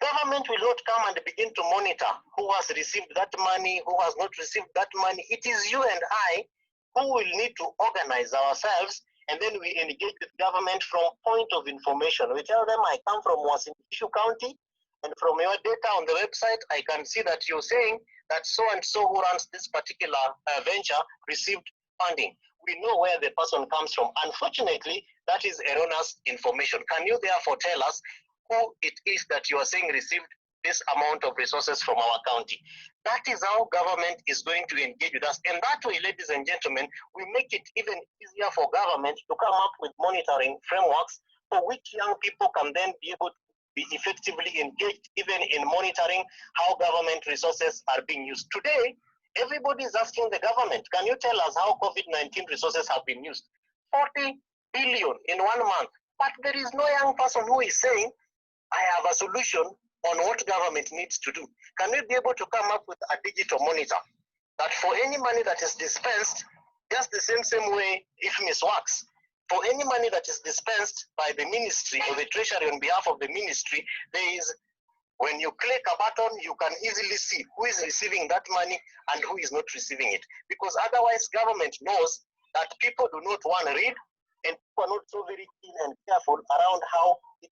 Government will not come and begin to monitor who has received that money, who has not received that money. It is you and I who will need to organize ourselves, and then we engage with government from point of information. We tell them, I come from Uasin-Gishu County, and from your data on the website, I can see that you're saying that so-and-so who runs this particular venture received funding. We know where the person comes from. Unfortunately, that is erroneous information. Can you therefore tell us who it is that you are saying received this amount of resources from our county? That is how government is going to engage with us. And that way, ladies and gentlemen, we make it even easier for government to come up with monitoring frameworks for which young people can then be able to be effectively engaged even in monitoring how government resources are being used. Today, everybody is asking the government, can you tell us how COVID-19 resources have been used? 40 billion in 1 month. But there is no young person who is saying, I have a solution on what government needs to do. Can we be able to come up with a digital monitor that for any money that is dispensed, just the same way IFMIS works, for any money that is dispensed by the ministry or the treasury on behalf of the ministry, there is, when you click a button, you can easily see who is receiving that money and who is not receiving it. Because otherwise, government knows that people do not want to read, and people are not so very keen and careful around how it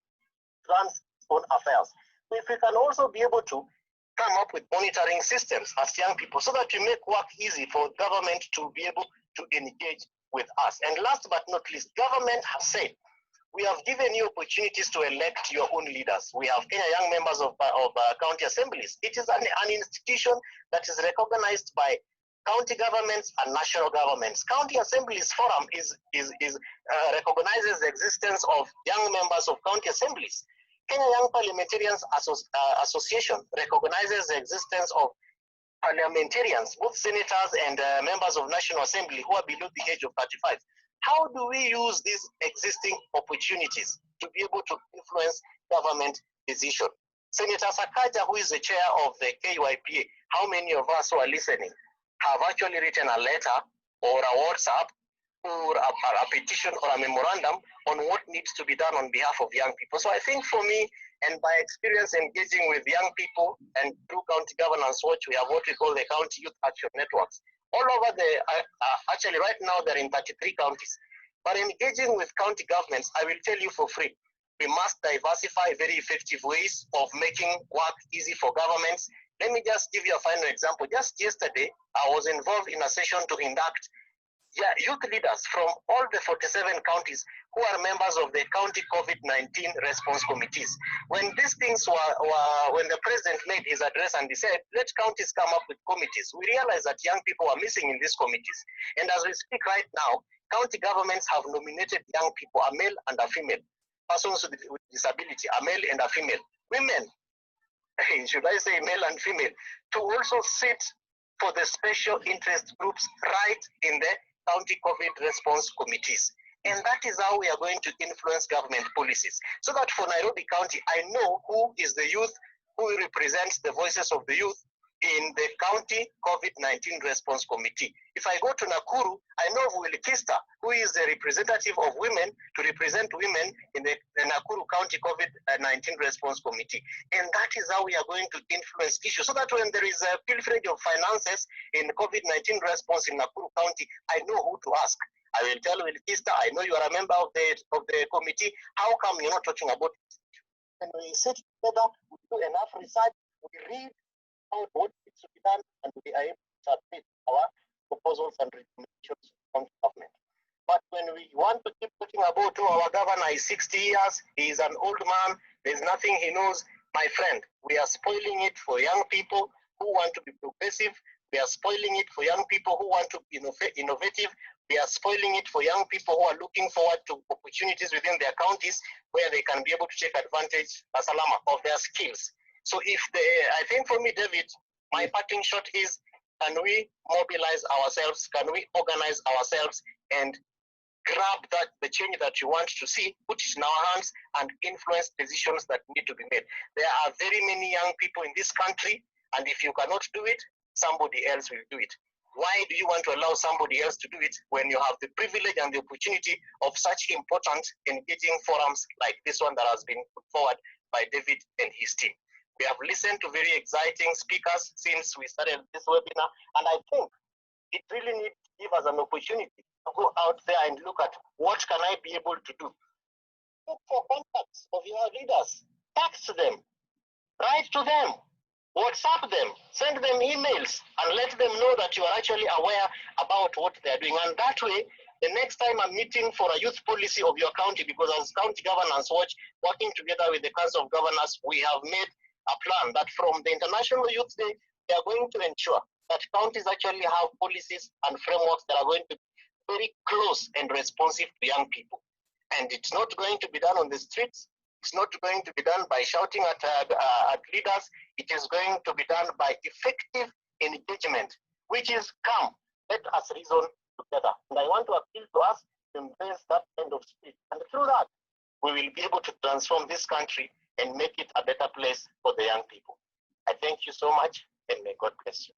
runs its own affairs. So if we can also be able to come up with monitoring systems as young people so that we make work easy for government to be able to engage with us. And last but not least, government has said, we have given you opportunities to elect your own leaders. We have young members of county assemblies. It is an institution that is recognized by county governments and national governments. County Assemblies Forum recognizes the existence of young members of county assemblies. Kenya Young Parliamentarians Association recognizes the existence of parliamentarians, both senators and members of National Assembly who are below the age of 35. How do we use these existing opportunities to be able to influence government decision? Senator Sakaja, who is the chair of the KUIPA, how many of us who are listening have actually written a letter or a WhatsApp or a petition or a memorandum on what needs to be done on behalf of young people? So I think for me, and by experience engaging with young people and through County Governance Watch, we have what we call the County Youth Action Networks. All over actually right now they're in 33 counties. But engaging with county governments, I will tell you for free, we must diversify very effective ways of making work easy for governments. Let me just give you a final example. Just yesterday, I was involved in a session to induct youth leaders from all the 47 counties who are members of the county COVID-19 response committees. When these things when the president made his address and he said, let counties come up with committees, we realized that young people are missing in these committees. And as we speak right now, county governments have nominated young people, a male and a female, persons with disability, a male and a female, women, should I say male and female, to also sit for the special interest groups right in the county COVID response committees. And that is how we are going to influence government policies. So that for Nairobi County, I know who is the youth, who represents the voices of the youth in the county COVID-19 response committee. If I go to Nakuru, I know Will Kista, who is the representative of women to represent women in the Nakuru County COVID-19 response committee. And that is how we are going to influence issues. So that when there is a pilferage of finances in COVID-19 response in Nakuru County, I know who to ask. I will tell Will Kista, I know you are a member of the committee. How come you're not talking about this? When we sit together, we do enough research, we read out what needs to be done, and we are able to submit our proposals and recommendations from government. But when we want to keep talking about, oh, our governor is 60 years, he is an old man, there's nothing he knows, my friend, we are spoiling it for young people who want to be progressive. We are spoiling it for young people who want to be innovative. We are spoiling it for young people who are looking forward to opportunities within their counties where they can be able to take advantage, Salama, of their skills. So I think for me, David, my parting shot is, can we mobilize ourselves? Can we organize ourselves and grab the change that you want to see, put it in our hands, and influence decisions that need to be made? There are very many young people in this country, and if you cannot do it, somebody else will do it. Why do you want to allow somebody else to do it when you have the privilege and the opportunity of such important engaging forums like this one that has been put forward by David and his team? We have listened to very exciting speakers since we started this webinar, and I think it really needs to give us an opportunity to go out there and look at what can I be able to do. Look for contacts of your leaders, text them, write to them, WhatsApp them, send them emails, and let them know that you are actually aware about what they are doing. And that way, the next time I'm meeting for a youth policy of your county, because as County Governance Watch, working together with the Council of Governors, we have made a plan that from the International Youth Day, we are going to ensure that counties actually have policies and frameworks that are going to be very close and responsive to young people. And it's not going to be done on the streets. It's not going to be done by shouting at leaders. It is going to be done by effective engagement, which is come, let us reason together. And I want to appeal to us to embrace that kind of spirit. And through that, we will be able to transform this country and make it a better place for the young people. I thank you so much, and may God bless you.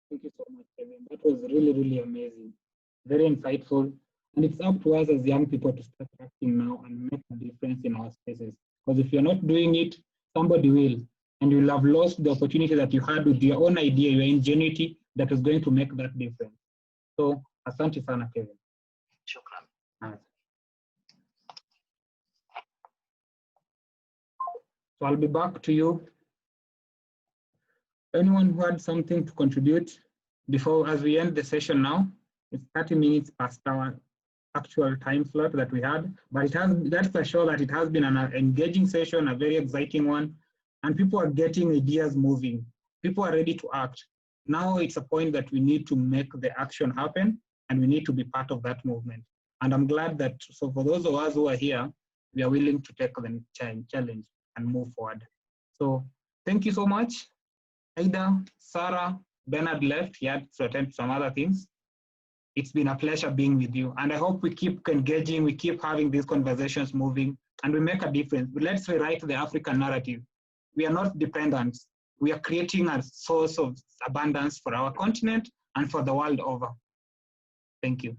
Thank you so much, Kevin. That was really, really amazing. Very insightful. And it's up to us as young people to start acting now and make a difference in our spaces. Because if you're not doing it, somebody will. And you'll have lost the opportunity that you had with your own idea, your ingenuity, that is going to make that difference. So, asante sana, Kevin. Shukran. So I'll be back to you. Anyone who had something to contribute before, as we end the session now, it's 30 minutes past our actual time slot that we had, but that's for sure that it has been an engaging session, a very exciting one, and people are getting ideas moving. People are ready to act. Now it's a point that we need to make the action happen, and we need to be part of that movement. And I'm glad that, so for those of us who are here, we are willing to take the challenge and move forward. So thank you so much. Idah, Sarah, Benard left, he had to attend to some other things. It's been a pleasure being with you. And I hope we keep engaging, we keep having these conversations moving, and we make a difference. But let's rewrite the African narrative. We are not dependent. We are creating a source of abundance for our continent and for the world over. Thank you.